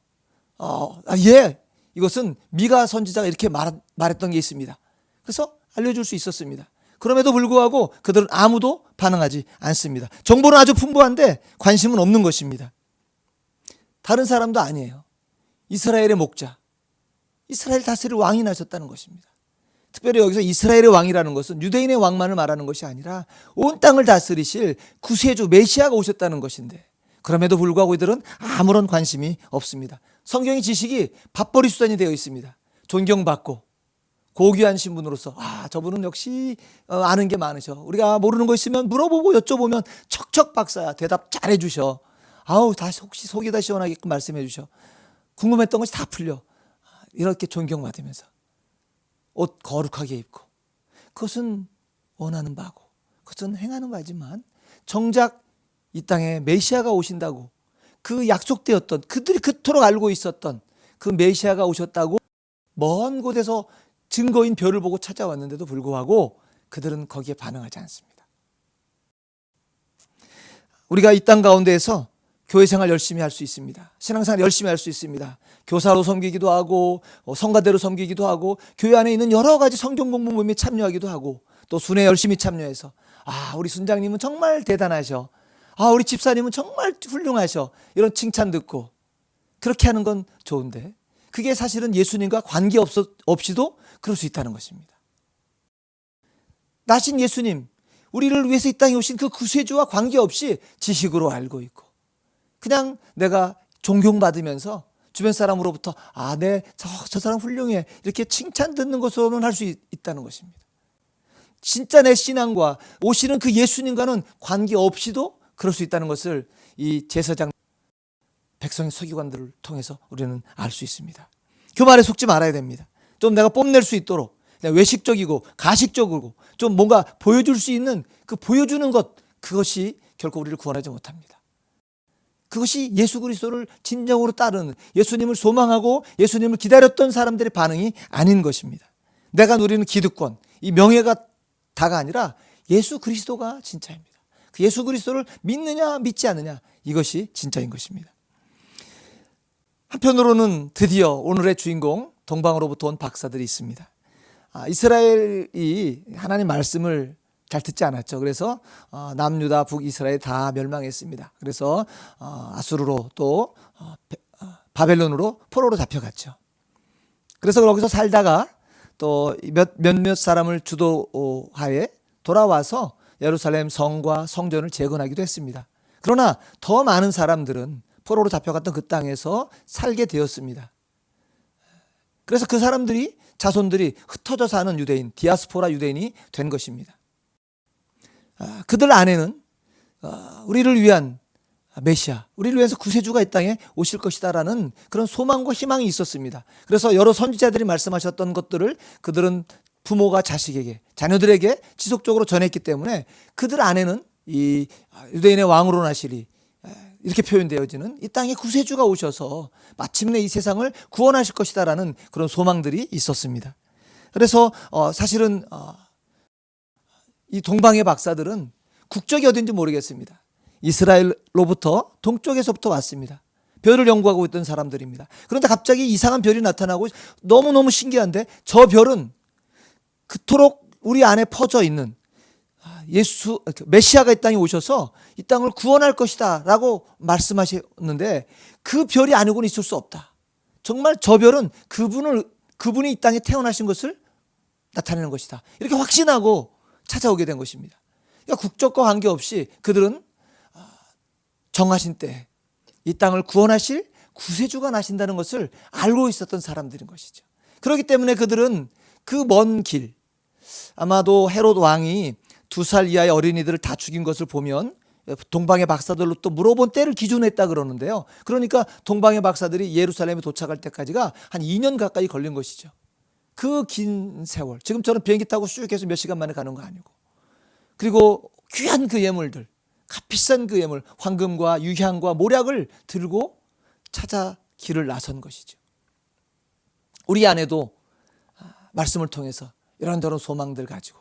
이것은 미가 선지자가 이렇게 말했던 게 있습니다. 그래서 알려줄 수 있었습니다. 그럼에도 불구하고 그들은 아무도 반응하지 않습니다. 정보는 아주 풍부한데 관심은 없는 것입니다. 다른 사람도 아니에요. 이스라엘의 목자, 이스라엘 다스릴 왕이 나셨다는 것입니다. 특별히 여기서 이스라엘의 왕이라는 것은 유대인의 왕만을 말하는 것이 아니라 온 땅을 다스리실 구세주 메시아가 오셨다는 것인데 그럼에도 불구하고 이들은 아무런 관심이 없습니다. 성경의 지식이 밥벌이 수단이 되어 있습니다. 존경받고 고귀한 신분으로서 저분은 역시 아는 게 많으셔. 우리가 모르는 거 있으면 물어보고 여쭤보면 척척 박사야. 대답 잘해 주셔. 다시 혹시 속이 다 시원하게끔 말씀해 주셔. 궁금했던 것이 다 풀려. 이렇게 존경받으면서 옷 거룩하게 입고 그것은 원하는 바고 그것은 행하는 바지만 정작 이 땅에 메시아가 오신다고 그 약속되었던 그들이 그토록 알고 있었던 그 메시아가 오셨다고 먼 곳에서 증거인 별을 보고 찾아왔는데도 불구하고 그들은 거기에 반응하지 않습니다. 우리가 이 땅 가운데에서 교회생활 열심히 할 수 있습니다. 신앙생활 열심히 할 수 있습니다. 교사로 섬기기도 하고 성가대로 섬기기도 하고 교회 안에 있는 여러 가지 성경 공부 모임에 참여하기도 하고 또 순회 열심히 참여해서 우리 순장님은 정말 대단하셔. 우리 집사님은 정말 훌륭하셔. 이런 칭찬 듣고 그렇게 하는 건 좋은데 그게 사실은 예수님과 관계없이도 그럴 수 있다는 것입니다. 나신 예수님, 우리를 위해서 이 땅에 오신 그 구세주와 관계없이 지식으로 알고 있고 그냥 내가 존경받으면서 주변 사람으로부터 저 사람 훌륭해 이렇게 칭찬 듣는 것으로는 할 수 있다는 것입니다. 진짜 내 신앙과 오시는 그 예수님과는 관계없이도 그럴 수 있다는 것을 이 제사장 백성의 서기관들을 통해서 우리는 알 수 있습니다. 그 말에 속지 말아야 됩니다. 좀 내가 뽐낼 수 있도록 그냥 외식적이고 가식적이고 좀 뭔가 보여줄 수 있는 그 보여주는 것 그것이 결코 우리를 구원하지 못합니다. 그것이 예수 그리스도를 진정으로 따르는 예수님을 소망하고 예수님을 기다렸던 사람들의 반응이 아닌 것입니다. 내가 누리는 기득권, 이 명예가 다가 아니라 예수 그리스도가 진짜입니다. 그 예수 그리스도를 믿느냐 믿지 않느냐 이것이 진짜인 것입니다. 한편으로는 드디어 오늘의 주인공 동방으로부터 온 박사들이 있습니다. 이스라엘이 하나님 말씀을 잘 듣지 않았죠. 그래서 남유다 북이스라엘 다 멸망했습니다. 그래서 아수르로 또 바벨론으로 포로로 잡혀갔죠. 그래서 거기서 살다가 또 몇몇 사람을 주도하에 돌아와서 예루살렘 성과 성전을 재건하기도 했습니다. 그러나 더 많은 사람들은 포로로 잡혀갔던 그 땅에서 살게 되었습니다. 그래서 그 사람들이 자손들이 흩어져 사는 유대인, 디아스포라 유대인이 된 것입니다. 그들 안에는 우리를 위한 메시아, 우리를 위해서 구세주가 이 땅에 오실 것이다라는 그런 소망과 희망이 있었습니다. 그래서 여러 선지자들이 말씀하셨던 것들을 그들은 부모가 자식에게, 자녀들에게 지속적으로 전했기 때문에 그들 안에는 이 유대인의 왕으로 나시리, 이렇게 표현되어지는 이 땅에 구세주가 오셔서 마침내 이 세상을 구원하실 것이다라는 그런 소망들이 있었습니다. 그래서 사실은 이 동방의 박사들은 국적이 어딘지 모르겠습니다. 이스라엘로부터 동쪽에서부터 왔습니다. 별을 연구하고 있던 사람들입니다. 그런데 갑자기 이상한 별이 나타나고 너무너무 신기한데, 저 별은 그토록 우리 안에 퍼져 있는 메시아가 이 땅에 오셔서 이 땅을 구원할 것이다 라고 말씀하셨는데, 그 별이 아니고는 있을 수 없다. 정말 저 별은 그분이 이 땅에 태어나신 것을 나타내는 것이다, 이렇게 확신하고 찾아오게 된 것입니다. 그러니까 국적과 관계없이 그들은 정하신 때 이 땅을 구원하실 구세주가 나신다는 것을 알고 있었던 사람들인 것이죠. 그렇기 때문에 그들은 그 먼 길, 아마도 헤롯 왕이 2살 이하의 어린이들을 다 죽인 것을 보면 동방의 박사들로 또 물어본 때를 기준으로 했다 그러는데요. 그러니까 동방의 박사들이 예루살렘에 도착할 때까지가 한 2년 가까이 걸린 것이죠. 그 긴 세월, 지금처럼 비행기 타고 쭉 해서 몇 시간 만에 가는 거 아니고, 그리고 귀한 그 예물들, 값비싼 그 예물, 황금과 유향과 모략을 들고 찾아 길을 나선 것이죠. 우리 안에도 말씀을 통해서 이런저런 소망들 가지고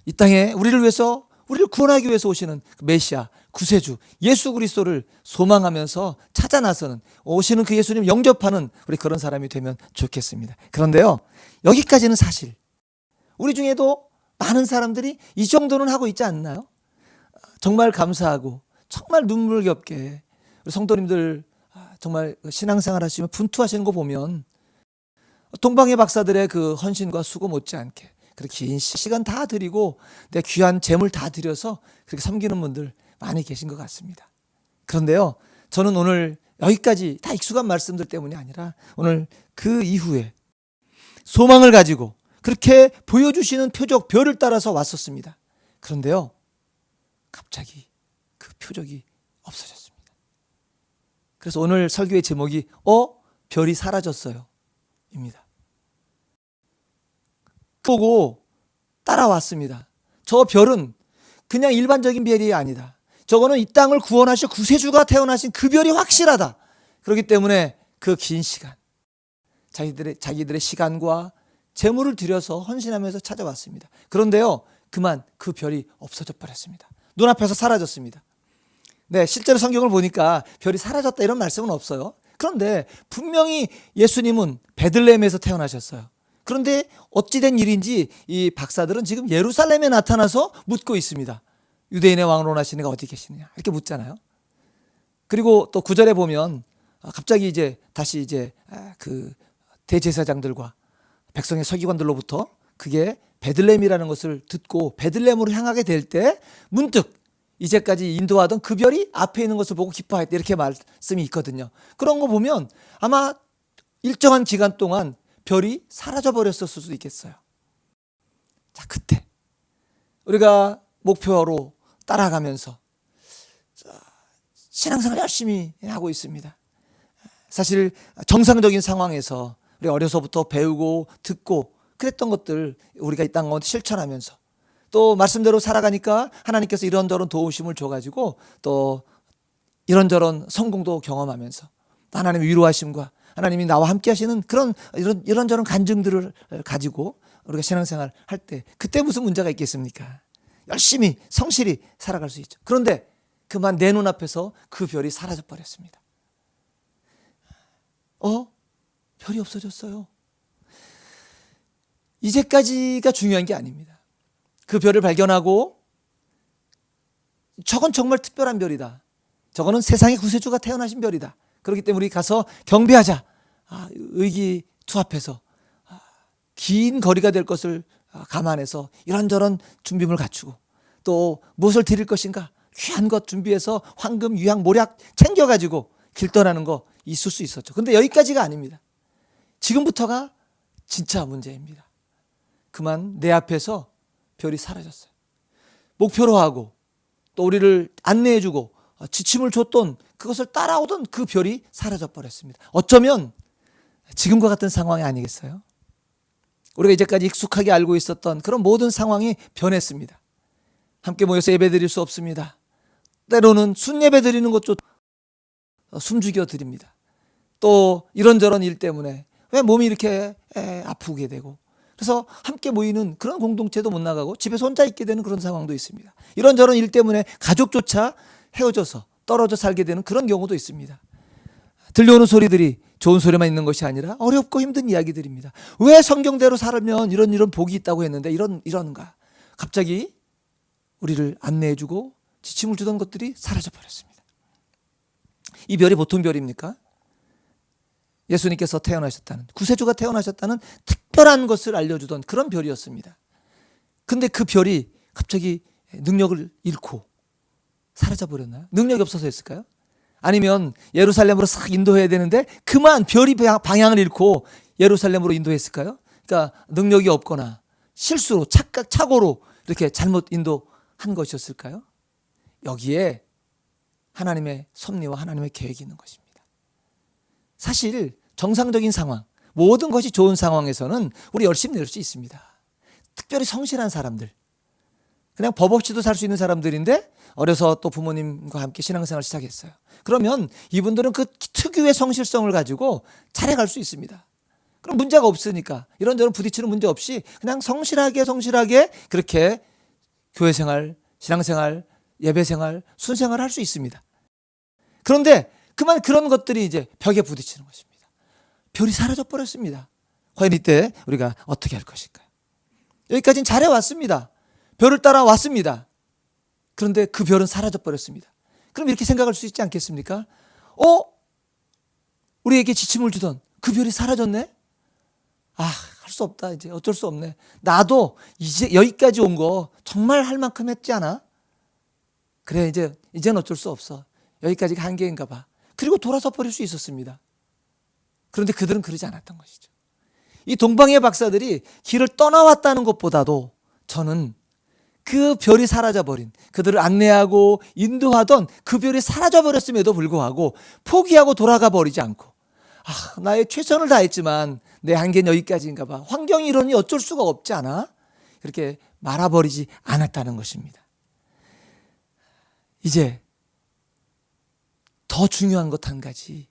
이 땅에 우리를 위해서, 우리를 구원하기 위해서 오시는 메시아, 구세주 예수 그리스도를 소망하면서 찾아 나서는, 오시는 그 예수님 영접하는 우리 그런 사람이 되면 좋겠습니다. 그런데요, 여기까지는 사실 우리 중에도 많은 사람들이 이 정도는 하고 있지 않나요? 정말 감사하고 정말 눈물겹게 우리 성도님들 정말 신앙생활 하시면 분투하시는 거 보면 동방의 박사들의 그 헌신과 수고 못지않게 그렇게 긴 시간 다 드리고 내 귀한 재물 다 드려서 그렇게 섬기는 분들 많이 계신 것 같습니다. 그런데요, 저는 오늘 여기까지 다 익숙한 말씀들 때문이 아니라 오늘 그 이후에 소망을 가지고 그렇게 보여주시는 표적, 별을 따라서 왔었습니다. 그런데요, 갑자기 그 표적이 없어졌습니다. 그래서 오늘 설교의 제목이 별이 사라졌어요 입니다. 보고 따라왔습니다. 저 별은 그냥 일반적인 별이 아니다. 저거는 이 땅을 구원하실 구세주가 태어나신 그 별이 확실하다. 그렇기 때문에 그 긴 시간, 자기들의 시간과 재물을 들여서 헌신하면서 찾아왔습니다. 그런데요, 그만 그 별이 없어져 버렸습니다. 눈앞에서 사라졌습니다. 네, 실제로 성경을 보니까 별이 사라졌다 이런 말씀은 없어요. 그런데 분명히 예수님은 베들레헴에서 태어나셨어요. 그런데 어찌된 일인지 이 박사들은 지금 예루살렘에 나타나서 묻고 있습니다. 유대인의 왕으로 나신 이가 어디 계시느냐 이렇게 묻잖아요. 그리고 또 9절에 보면 갑자기 다시 그 대제사장들과 백성의 서기관들로부터 그게 베들레헴이라는 것을 듣고 베들레헴으로 향하게 될 때 문득 이제까지 인도하던 그 별이 앞에 있는 것을 보고 기뻐했다, 이렇게 말씀이 있거든요. 그런 거 보면 아마 일정한 기간 동안 별이 사라져 버렸을 수도 있겠어요. 자, 그때 우리가 목표로 따라가면서 신앙생활 열심히 하고 있습니다. 사실 정상적인 상황에서 우리 어려서부터 배우고 듣고 그랬던 것들 우리가 이 땅 가운데 실천하면서 또 말씀대로 살아가니까 하나님께서 이런저런 도우심을 줘가지고 또 이런저런 성공도 경험하면서 하나님의 위로하심과 하나님이 나와 함께 하시는 그런 이런저런 간증들을 가지고 우리가 신앙생활 할 때 그때 무슨 문제가 있겠습니까? 열심히 성실히 살아갈 수 있죠. 그런데 그만 내 눈앞에서 그 별이 사라져 버렸습니다. 별이 없어졌어요. 이제까지가 중요한 게 아닙니다. 그 별을 발견하고 저건 정말 특별한 별이다. 저거는 세상의 구세주가 태어나신 별이다. 그렇기 때문에 우리 가서 경배하자. 의기투합해서 긴 거리가 될 것을 감안해서 이런저런 준비물 갖추고 또 무엇을 드릴 것인가 귀한 것 준비해서 황금, 유향, 모략 챙겨가지고 길 떠나는 거 있을 수 있었죠. 근데 여기까지가 아닙니다. 지금부터가 진짜 문제입니다. 그만 내 앞에서 별이 사라졌어요. 목표로 하고 또 우리를 안내해주고 지침을 줬던 그것을 따라오던 그 별이 사라져 버렸습니다. 어쩌면 지금과 같은 상황이 아니겠어요? 우리가 이제까지 익숙하게 알고 있었던 그런 모든 상황이 변했습니다. 함께 모여서 예배 드릴 수 없습니다. 때로는 순예배 드리는 것도 숨죽여 드립니다. 또 이런저런 일 때문에 왜 몸이 이렇게 아프게 되고, 그래서 함께 모이는 그런 공동체도 못 나가고 집에서 혼자 있게 되는 그런 상황도 있습니다. 이런저런 일 때문에 가족조차 헤어져서 떨어져 살게 되는 그런 경우도 있습니다. 들려오는 소리들이 좋은 소리만 있는 것이 아니라 어렵고 힘든 이야기들입니다. 왜 성경대로 살면 이런 복이 있다고 했는데 이런가? 갑자기 우리를 안내해주고 지침을 주던 것들이 사라져 버렸습니다. 이 별이 보통 별입니까? 예수님께서 태어나셨다는, 구세주가 태어나셨다는 특별한 것을 알려주던 그런 별이었습니다. 근데 그 별이 갑자기 능력을 잃고 사라져 버렸나요? 능력이 없어서였을까요? 아니면 예루살렘으로 싹 인도해야 되는데 그만 별이 방향을 잃고 예루살렘으로 인도했을까요? 그러니까 능력이 없거나 실수로 착오로 이렇게 잘못 인도한 것이었을까요? 여기에 하나님의 섭리와 하나님의 계획이 있는 것입니다. 사실 정상적인 상황, 모든 것이 좋은 상황에서는 우리 열심히 낼 수 있습니다. 특별히 성실한 사람들, 그냥 법 없이도 살 수 있는 사람들인데 어려서 또 부모님과 함께 신앙생활을 시작했어요. 그러면 이분들은 그 특유의 성실성을 가지고 잘해갈 수 있습니다. 그럼 문제가 없으니까 이런저런 부딪히는 문제 없이 그냥 성실하게 그렇게 교회생활, 신앙생활, 예배생활, 순생활을 할 수 있습니다. 그런데 그만 그런 것들이 이제 벽에 부딪히는 것입니다. 별이 사라져 버렸습니다. 과연 이때 우리가 어떻게 할 것일까요? 여기까지는 잘해왔습니다. 별을 따라왔습니다. 그런데 그 별은 사라져 버렸습니다. 그럼 이렇게 생각할 수 있지 않겠습니까? 우리에게 지침을 주던 그 별이 사라졌네? 할 수 없다. 이제 어쩔 수 없네. 나도 이제 여기까지 온 거 정말 할 만큼 했지 않아? 그래, 이제는 어쩔 수 없어. 여기까지가 한계인가 봐. 그리고 돌아서 버릴 수 있었습니다. 그런데 그들은 그러지 않았던 것이죠. 이 동방의 박사들이 길을 떠나왔다는 것보다도 저는 그 별이 사라져버린, 그들을 안내하고 인도하던 그 별이 사라져버렸음에도 불구하고 포기하고 돌아가 버리지 않고 나의 최선을 다했지만 내 한계는 여기까지인가 봐. 환경이 이러니 어쩔 수가 없지 않아? 그렇게 말아버리지 않았다는 것입니다. 이제 더 중요한 것 한 가지,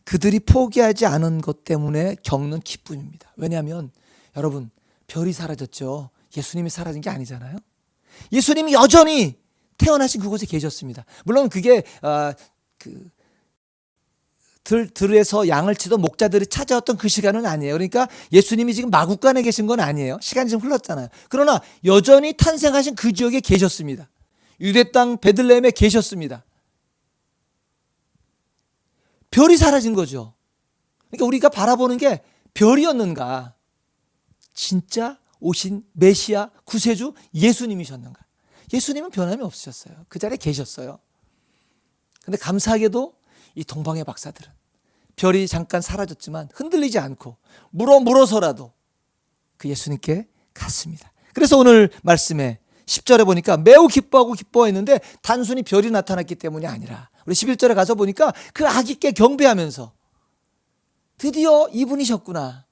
그들이 포기하지 않은 것 때문에 겪는 기쁨입니다. 왜냐하면 여러분, 별이 사라졌죠. 예수님이 사라진 게 아니잖아요. 예수님이 여전히 태어나신 그곳에 계셨습니다. 물론 그게 들에서 양을 치던 목자들이 찾아왔던 그 시간은 아니에요. 그러니까 예수님이 지금 마국간에 계신 건 아니에요. 시간이 좀 흘렀잖아요. 그러나 여전히 탄생하신 그 지역에 계셨습니다. 유대 땅 베들레헴에 계셨습니다. 별이 사라진 거죠. 그러니까 우리가 바라보는 게 별이었는가? 진짜 오신 메시아 구세주 예수님이셨는가? 예수님은 변함이 없으셨어요. 그 자리에 계셨어요. 근데 감사하게도 이 동방의 박사들은 별이 잠깐 사라졌지만 흔들리지 않고 물어서라도 그 예수님께 갔습니다. 그래서 오늘 말씀에 10절에 보니까 매우 기뻐했는데 단순히 별이 나타났기 때문이 아니라 우리 11절에 가서 보니까 그 아기께 경배하면서 드디어 이분이셨구나.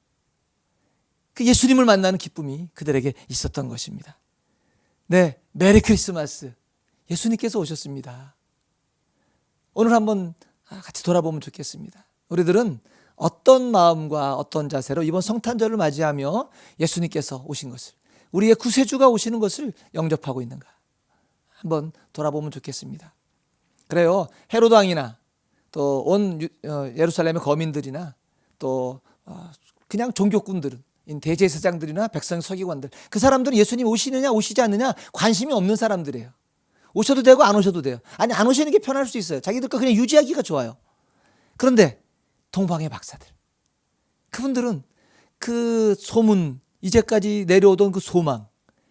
그 예수님을 만나는 기쁨이 그들에게 있었던 것입니다. 네, 메리 크리스마스. 예수님께서 오셨습니다. 오늘 한번 같이 돌아보면 좋겠습니다. 우리들은 어떤 마음과 어떤 자세로 이번 성탄절을 맞이하며 예수님께서 오신 것을, 우리의 구세주가 오시는 것을 영접하고 있는가 한번 돌아보면 좋겠습니다. 그래요. 헤로드 왕이나 또 온 예루살렘의 거민들이나 또 그냥 종교꾼들은 대제사장들이나 백성 서기관들, 그 사람들은 예수님 오시느냐 오시지 않느냐 관심이 없는 사람들이에요. 오셔도 되고 안 오셔도 돼요. 아니, 안 오시는 게 편할 수 있어요. 자기들 거 그냥 유지하기가 좋아요. 그런데 동방의 박사들, 그분들은 그 소문, 이제까지 내려오던 그 소망,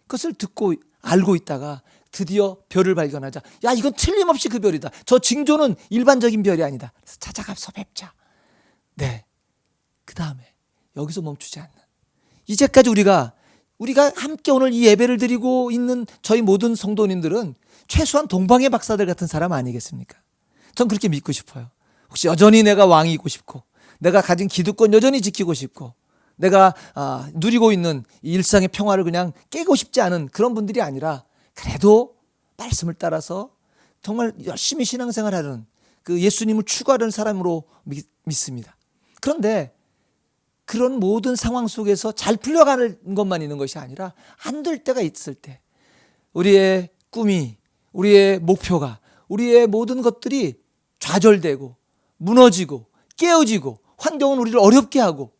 그것을 듣고 알고 있다가 드디어 별을 발견하자. 야, 이건 틀림없이 그 별이다. 저 징조는 일반적인 별이 아니다. 그래서 찾아가서 뵙자. 네. 그 다음에 여기서 멈추지 않는. 이제까지 우리가 함께 오늘 이 예배를 드리고 있는 저희 모든 성도님들은 최소한 동방의 박사들 같은 사람 아니겠습니까? 전 그렇게 믿고 싶어요. 혹시 여전히 내가 왕이고 싶고, 내가 가진 기득권 여전히 지키고 싶고, 내가 누리고 있는 이 일상의 평화를 그냥 깨고 싶지 않은 그런 분들이 아니라, 그래도 말씀을 따라서 정말 열심히 신앙생활하는 그 예수님을 추구하는 사람으로 믿습니다. 그런데 그런 모든 상황 속에서 잘 풀려가는 것만 있는 것이 아니라 안 될 때가 있을 때, 우리의 꿈이, 우리의 목표가, 우리의 모든 것들이 좌절되고 무너지고 깨어지고 환경은 우리를 어렵게 하고,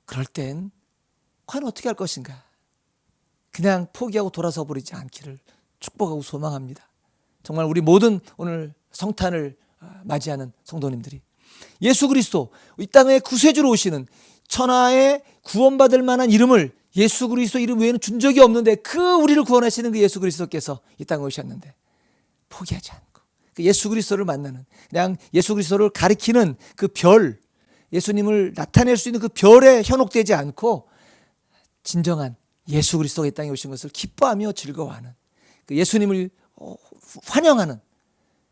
그럴 땐 과연 어떻게 할 것인가? 그냥 포기하고 돌아서 버리지 않기를 축복하고 소망합니다. 정말 우리 모든 오늘 성탄을 맞이하는 성도님들이 예수 그리스도, 이 땅에 구세주로 오시는 천하에 구원받을 만한 이름을 예수 그리스도 이름 외에는 준 적이 없는데, 그 우리를 구원하시는 그 예수 그리스도께서 이 땅에 오셨는데 포기하지 않고 그 예수 그리스도를 만나는, 그냥 예수 그리스도를 가리키는 그 별, 예수님을 나타낼 수 있는 그 별에 현혹되지 않고 진정한 예수 그리스도가 이 땅에 오신 것을 기뻐하며 즐거워하는, 그 예수님을 환영하는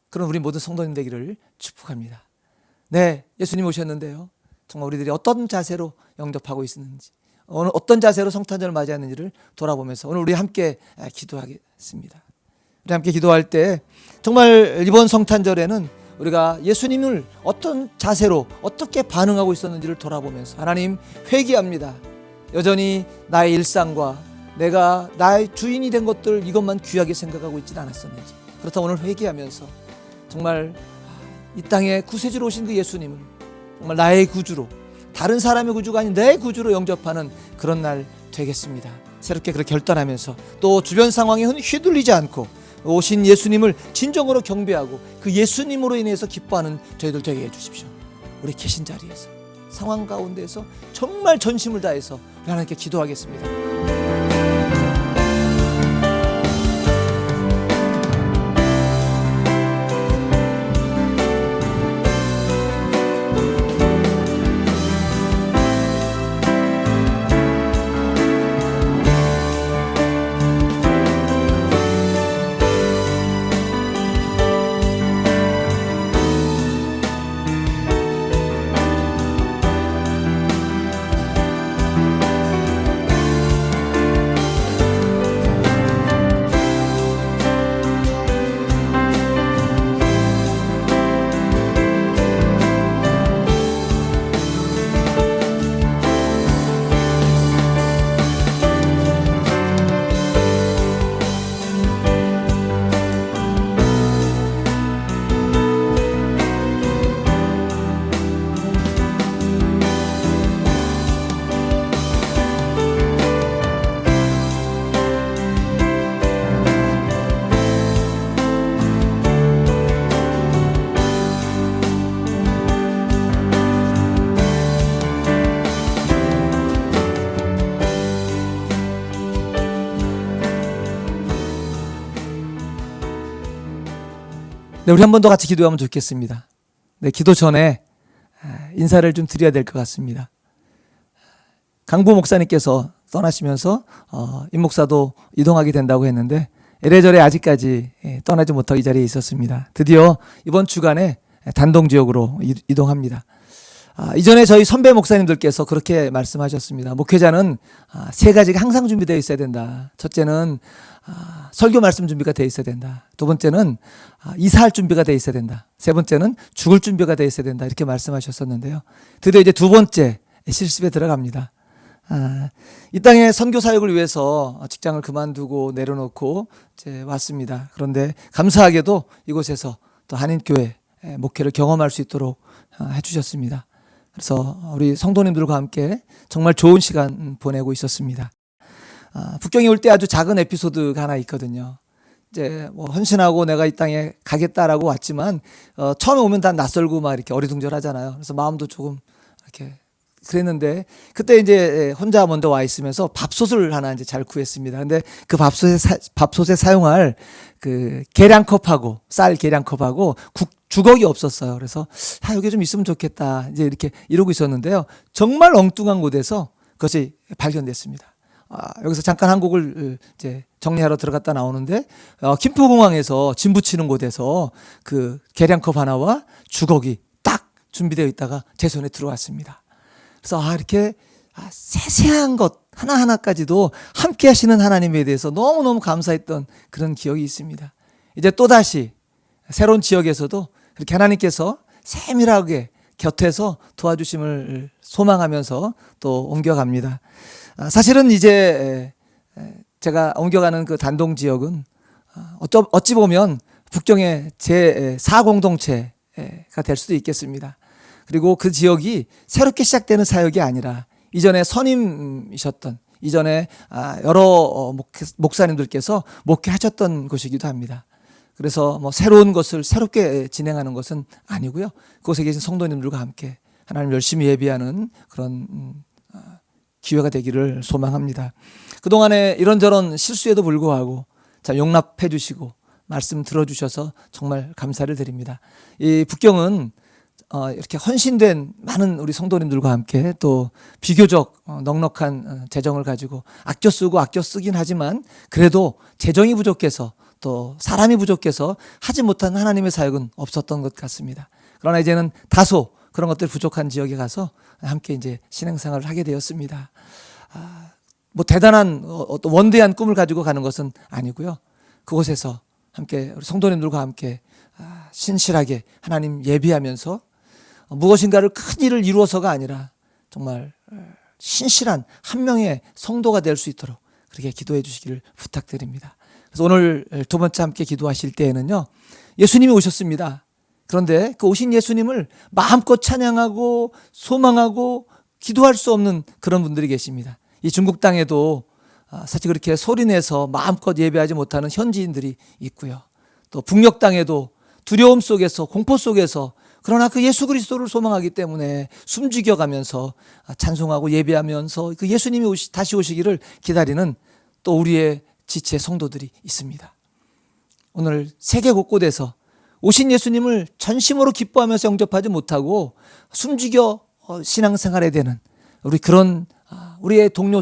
그런 우리 모든 성도님 되기를 축복합니다. 네, 예수님 오셨는데요, 정말 우리들이 어떤 자세로 영접하고 있었는지, 오늘 어떤 자세로 성탄절을 맞이하는지를 돌아보면서 오늘 우리 함께 기도하겠습니다. 우리 함께 기도할 때 정말 이번 성탄절에는 우리가 예수님을 어떤 자세로 어떻게 반응하고 있었는지를 돌아보면서, 하나님 회개합니다. 여전히 나의 일상과 내가 나의 주인이 된 것들, 이것만 귀하게 생각하고 있지는 않았었는지, 그렇다 오늘 회개하면서 정말 이 땅에 구세주로 오신 그 예수님을 정말 나의 구주로, 다른 사람의 구주가 아닌 내 구주로 영접하는 그런 날 되겠습니다. 새롭게 그렇게 결단하면서 또 주변 상황에 휘둘리지 않고 오신 예수님을 진정으로 경배하고 그 예수님으로 인해서 기뻐하는 저희들 되게 해주십시오. 우리 계신 자리에서, 상황 가운데에서 정말 전심을 다해서 우리 하나님께 기도하겠습니다. 네, 우리 한 번 더 같이 기도하면 좋겠습니다. 네, 기도 전에 인사를 좀 드려야 될 것 같습니다. 강보 목사님께서 떠나시면서 임 목사도 이동하게 된다고 했는데 이래저래 아직까지 떠나지 못하고 이 자리에 있었습니다. 드디어 이번 주간에 단동 지역으로 이동합니다. 이전에 저희 선배 목사님들께서 그렇게 말씀하셨습니다. 목회자는 세 가지가 항상 준비되어 있어야 된다. 첫째는 설교 말씀 준비가 되어 있어야 된다. 두 번째는 이사할 준비가 되어 있어야 된다. 세 번째는 죽을 준비가 되어 있어야 된다. 이렇게 말씀하셨었는데요. 드디어 이제 두 번째 실습에 들어갑니다. 이 땅의 선교 사역을 위해서 직장을 그만두고 내려놓고 이제 왔습니다. 그런데 감사하게도 이곳에서 또 한인교회 목회를 경험할 수 있도록 해주셨습니다. 그래서 우리 성도님들과 함께 정말 좋은 시간 보내고 있었습니다. 북경에 올 때 아주 작은 에피소드가 하나 있거든요. 이제 뭐 헌신하고 내가 이 땅에 가겠다라고 왔지만 처음에 오면 다 낯설고 막 이렇게 어리둥절하잖아요. 그래서 마음도 조금 이렇게 그랬는데 그때 이제 혼자 먼저 와 있으면서 밥솥을 하나 이제 잘 구했습니다. 근데 그 밥솥에 사용할 그 계량컵하고 쌀 계량컵하고 주걱이 없었어요. 그래서 여기 좀 있으면 좋겠다. 이제 이렇게 이러고 있었는데요. 정말 엉뚱한 곳에서 그것이 발견됐습니다. 여기서 잠깐 한국을 이제 정리하러 들어갔다 나오는데 김포공항에서 짐 붙이는 곳에서 그 계량컵 하나와 주걱이 딱 준비되어 있다가 제 손에 들어왔습니다. 그래서 이렇게 세세한 것 하나하나까지도 함께 하시는 하나님에 대해서 너무너무 감사했던 그런 기억이 있습니다. 이제 또다시 새로운 지역에서도 그렇게 하나님께서 세밀하게 곁에서 도와주심을 소망하면서 또 옮겨갑니다. 사실은 이제 제가 옮겨가는 그 단동 지역은 어찌 보면 북경의 제4공동체가 될 수도 있겠습니다. 그리고 그 지역이 새롭게 시작되는 사역이 아니라 이전에 선임이셨던 이전에 여러 목사님들께서 목회하셨던 곳이기도 합니다. 그래서 뭐 새로운 것을 새롭게 진행하는 것은 아니고요. 그곳에 계신 성도님들과 함께 하나님 열심히 예비하는 그런 기회가 되기를 소망합니다. 그동안에 이런저런 실수에도 불구하고 용납해 주시고 말씀 들어주셔서 정말 감사를 드립니다. 이 북경은 이렇게 헌신된 많은 우리 성도님들과 함께 또 비교적 넉넉한 재정을 가지고 아껴 쓰긴 하지만 그래도 재정이 부족해서 또 사람이 부족해서 하지 못한 하나님의 사역은 없었던 것 같습니다. 그러나 이제는 다소 그런 것들 부족한 지역에 가서 함께 이제 신앙생활을 하게 되었습니다. 뭐 대단한 어떤 원대한 꿈을 가지고 가는 것은 아니고요. 그곳에서 함께 우리 성도님들과 함께 신실하게 하나님 예비하면서 무엇인가를 큰 일을 이루어서가 아니라 정말 신실한 한 명의 성도가 될 수 있도록 그렇게 기도해 주시기를 부탁드립니다. 그래서 오늘 두 번째 함께 기도하실 때에는요. 예수님이 오셨습니다. 그런데 그 오신 예수님을 마음껏 찬양하고 소망하고 기도할 수 없는 그런 분들이 계십니다. 이 중국 땅에도 사실 그렇게 소리내서 마음껏 예배하지 못하는 현지인들이 있고요. 또 북녘 땅에도 두려움 속에서 공포 속에서 그러나 그 예수 그리스도를 소망하기 때문에 숨죽여가면서 찬송하고 예배하면서 그 예수님이 다시 오시기를 기다리는 또 우리의 지체 성도들이 있습니다. 오늘 세계 곳곳에서 오신 예수님을 전심으로 기뻐하면서 영접하지 못하고 숨죽여 신앙생활에 되는 우리 그런 우리의 동료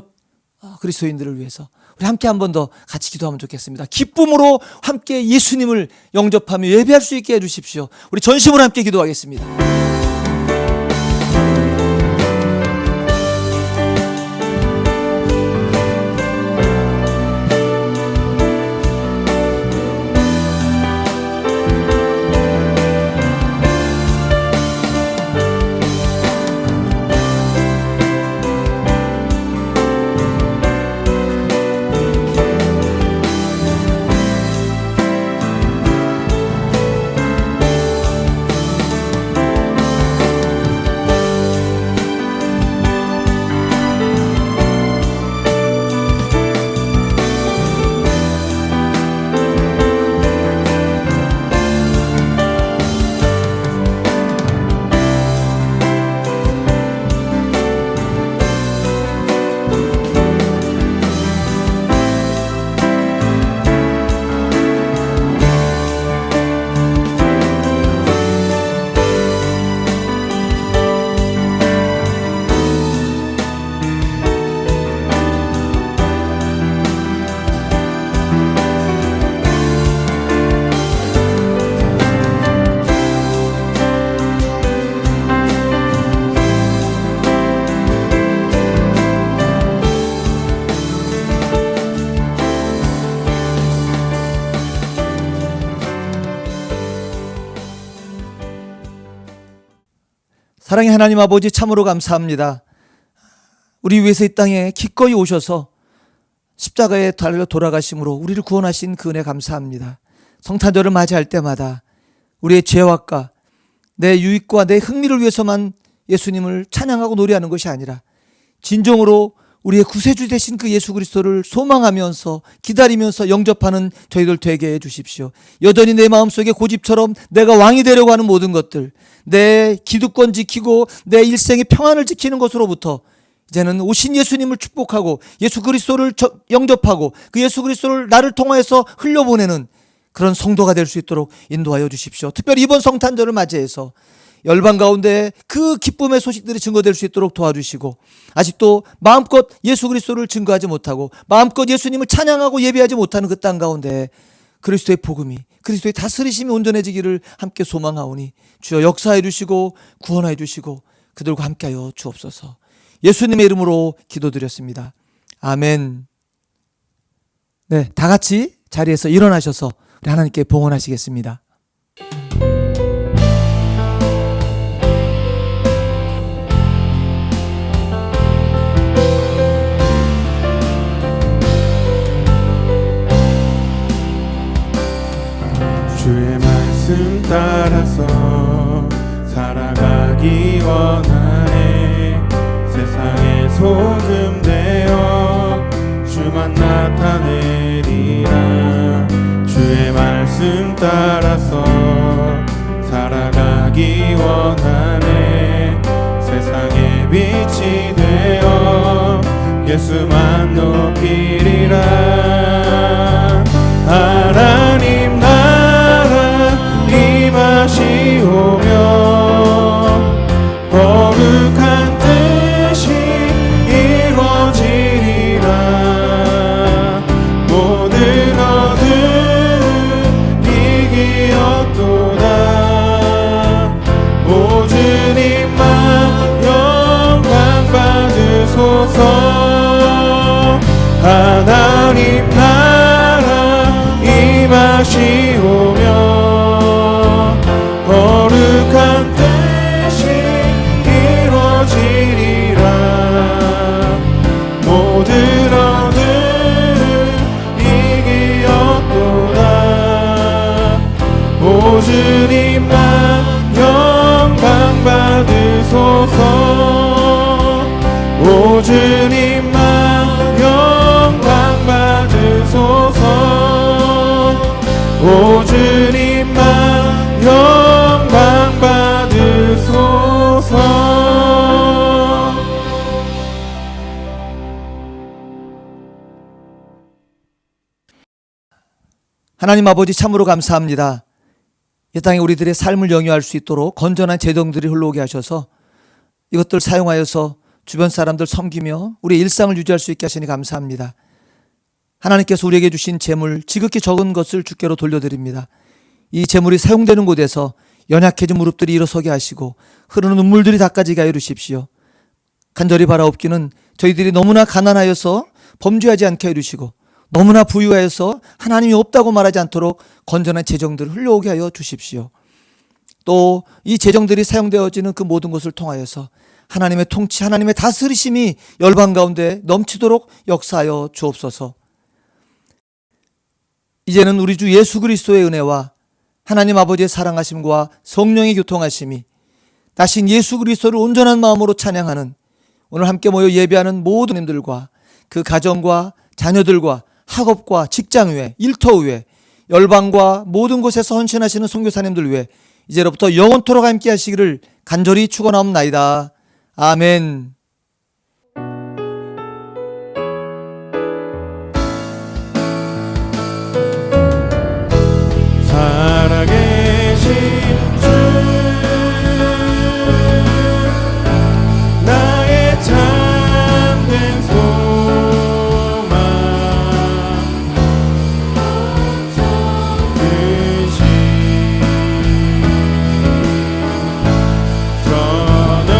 그리스도인들을 위해서 우리 함께 한 번 더 같이 기도하면 좋겠습니다. 기쁨으로 함께 예수님을 영접하며 예배할 수 있게 해주십시오. 우리 전심으로 함께 기도하겠습니다. 사랑의 하나님 아버지 참으로 감사합니다. 우리 위해서 이 땅에 기꺼이 오셔서 십자가에 달려 돌아가심으로 우리를 구원하신 그 은혜 감사합니다. 성탄절을 맞이할 때마다 우리의 죄악과 내 유익과 내 흥미를 위해서만 예수님을 찬양하고 노래하는 것이 아니라 진정으로 우리의 구세주 되신 그 예수 그리스도를 소망하면서 기다리면서 영접하는 저희들 되게 해주십시오. 여전히 내 마음속에 고집처럼 내가 왕이 되려고 하는 모든 것들, 내 기득권 지키고 내 일생의 평안을 지키는 것으로부터 이제는 오신 예수님을 축복하고 예수 그리스도를 영접하고 그 예수 그리스도를 나를 통하여서 흘려보내는 그런 성도가 될 수 있도록 인도하여 주십시오. 특별히 이번 성탄절을 맞이해서 열방 가운데 그 기쁨의 소식들이 증거될 수 있도록 도와주시고, 아직도 마음껏 예수 그리스도를 증거하지 못하고 마음껏 예수님을 찬양하고 예배하지 못하는 그 땅 가운데 그리스도의 복음이, 그리스도의 다스리심이 온전해지기를 함께 소망하오니 주여 역사해 주시고 구원해 주시고 그들과 함께하여 주옵소서. 예수님의 이름으로 기도드렸습니다. 아멘. 네, 다 같이 자리에서 일어나셔서 우리 하나님께 봉헌하시겠습니다. 주의 말씀 따라서 살아가기 원하네. 세상의 소금 되어 주만 나타내리라. 주의 말씀 따라서 살아가기 원하네. 세상의 빛이 되어 예수만 높이리라. 하나님 나라 임하시 오며 거룩한 뜻이 이루어지리라. 모든 어둠 이기었도다. 오 주님만 영광 받으소서. 하나님 나라 임하시 오며 거룩한 뜻이 이루어지리라. 모든 어둠 이기었도다. 오 주님만 영광 받으소서. 오 주님만 영광 받으소서. 오 주님만 영광 받으소서. 하나님 아버지 참으로 감사합니다. 이 땅에 우리들의 삶을 영위할 수 있도록 건전한 재정들이 흘러오게 하셔서 이것들 사용하여서 주변 사람들 섬기며 우리의 일상을 유지할 수 있게 하시니 감사합니다. 하나님께서 우리에게 주신 재물 지극히 적은 것을 주께로 돌려드립니다. 이 재물이 사용되는 곳에서 연약해진 무릎들이 일어서게 하시고 흐르는 눈물들이 닦아지게 하여 주십시오. 간절히 바라옵기는 저희들이 너무나 가난하여서 범죄하지 않게 해주시고 너무나 부유하여서 하나님이 없다고 말하지 않도록 건전한 재정들을 흘러오게 하여 주십시오. 또 이 재정들이 사용되어지는 그 모든 것을 통하여서 하나님의 통치, 하나님의 다스리심이 열방 가운데 넘치도록 역사하여 주옵소서. 이제는 우리 주 예수 그리스도의 은혜와 하나님 아버지의 사랑하심과 성령의 교통하심이 나신 예수 그리스도를 온전한 마음으로 찬양하는 오늘 함께 모여 예배하는 모든 님들과 그 가정과 자녀들과 학업과 직장 외, 일터 외, 열방과 모든 곳에서 헌신하시는 선교사님들 외 이제로부터 영원토록 함께 하시기를 간절히 축원하옵나이다. 아멘. 살아계신 주 나의 참된 소망 크신 전엄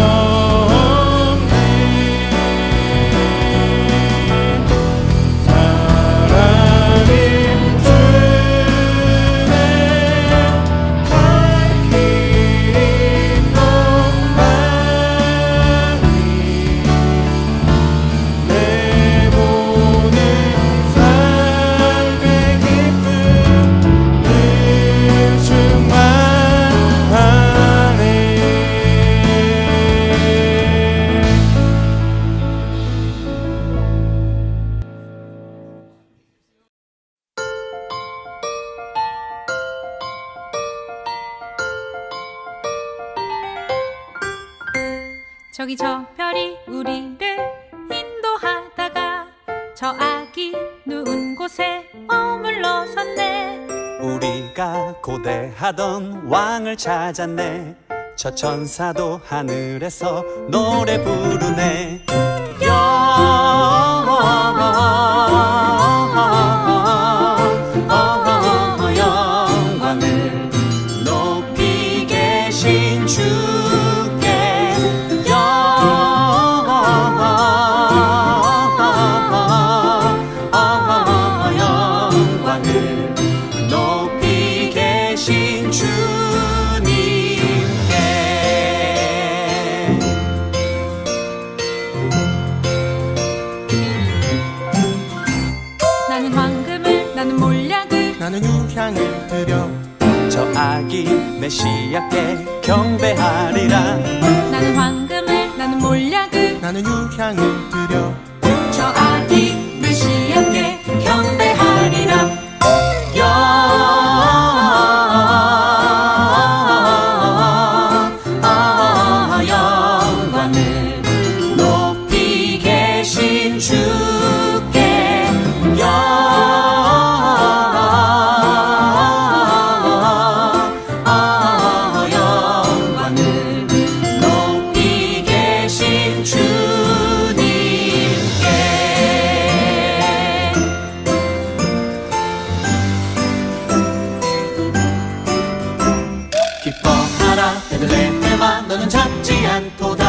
저기 저 별이 우리를 인도하다가 저 아기 누운 곳에 머물러섰네. 우리가 고대하던 왕을 찾았네. 저 천사도 하늘에서 노래 부르네. 영광을 높이 계신 주께 영광을 높이 계신 주님께. 나는 황금을 나는 몰약을 나는 유향을 드려 저 아기 메시아께 경배하리라. 나는 황금을 나는 몰약을 나는 유향을 드려 저 아기 메시아께 경배하리라. 영광을 높이 계신 주께 영광을 높이 계신 주님께. 기뻐하라 베들레헴아 너는 작지 않도다.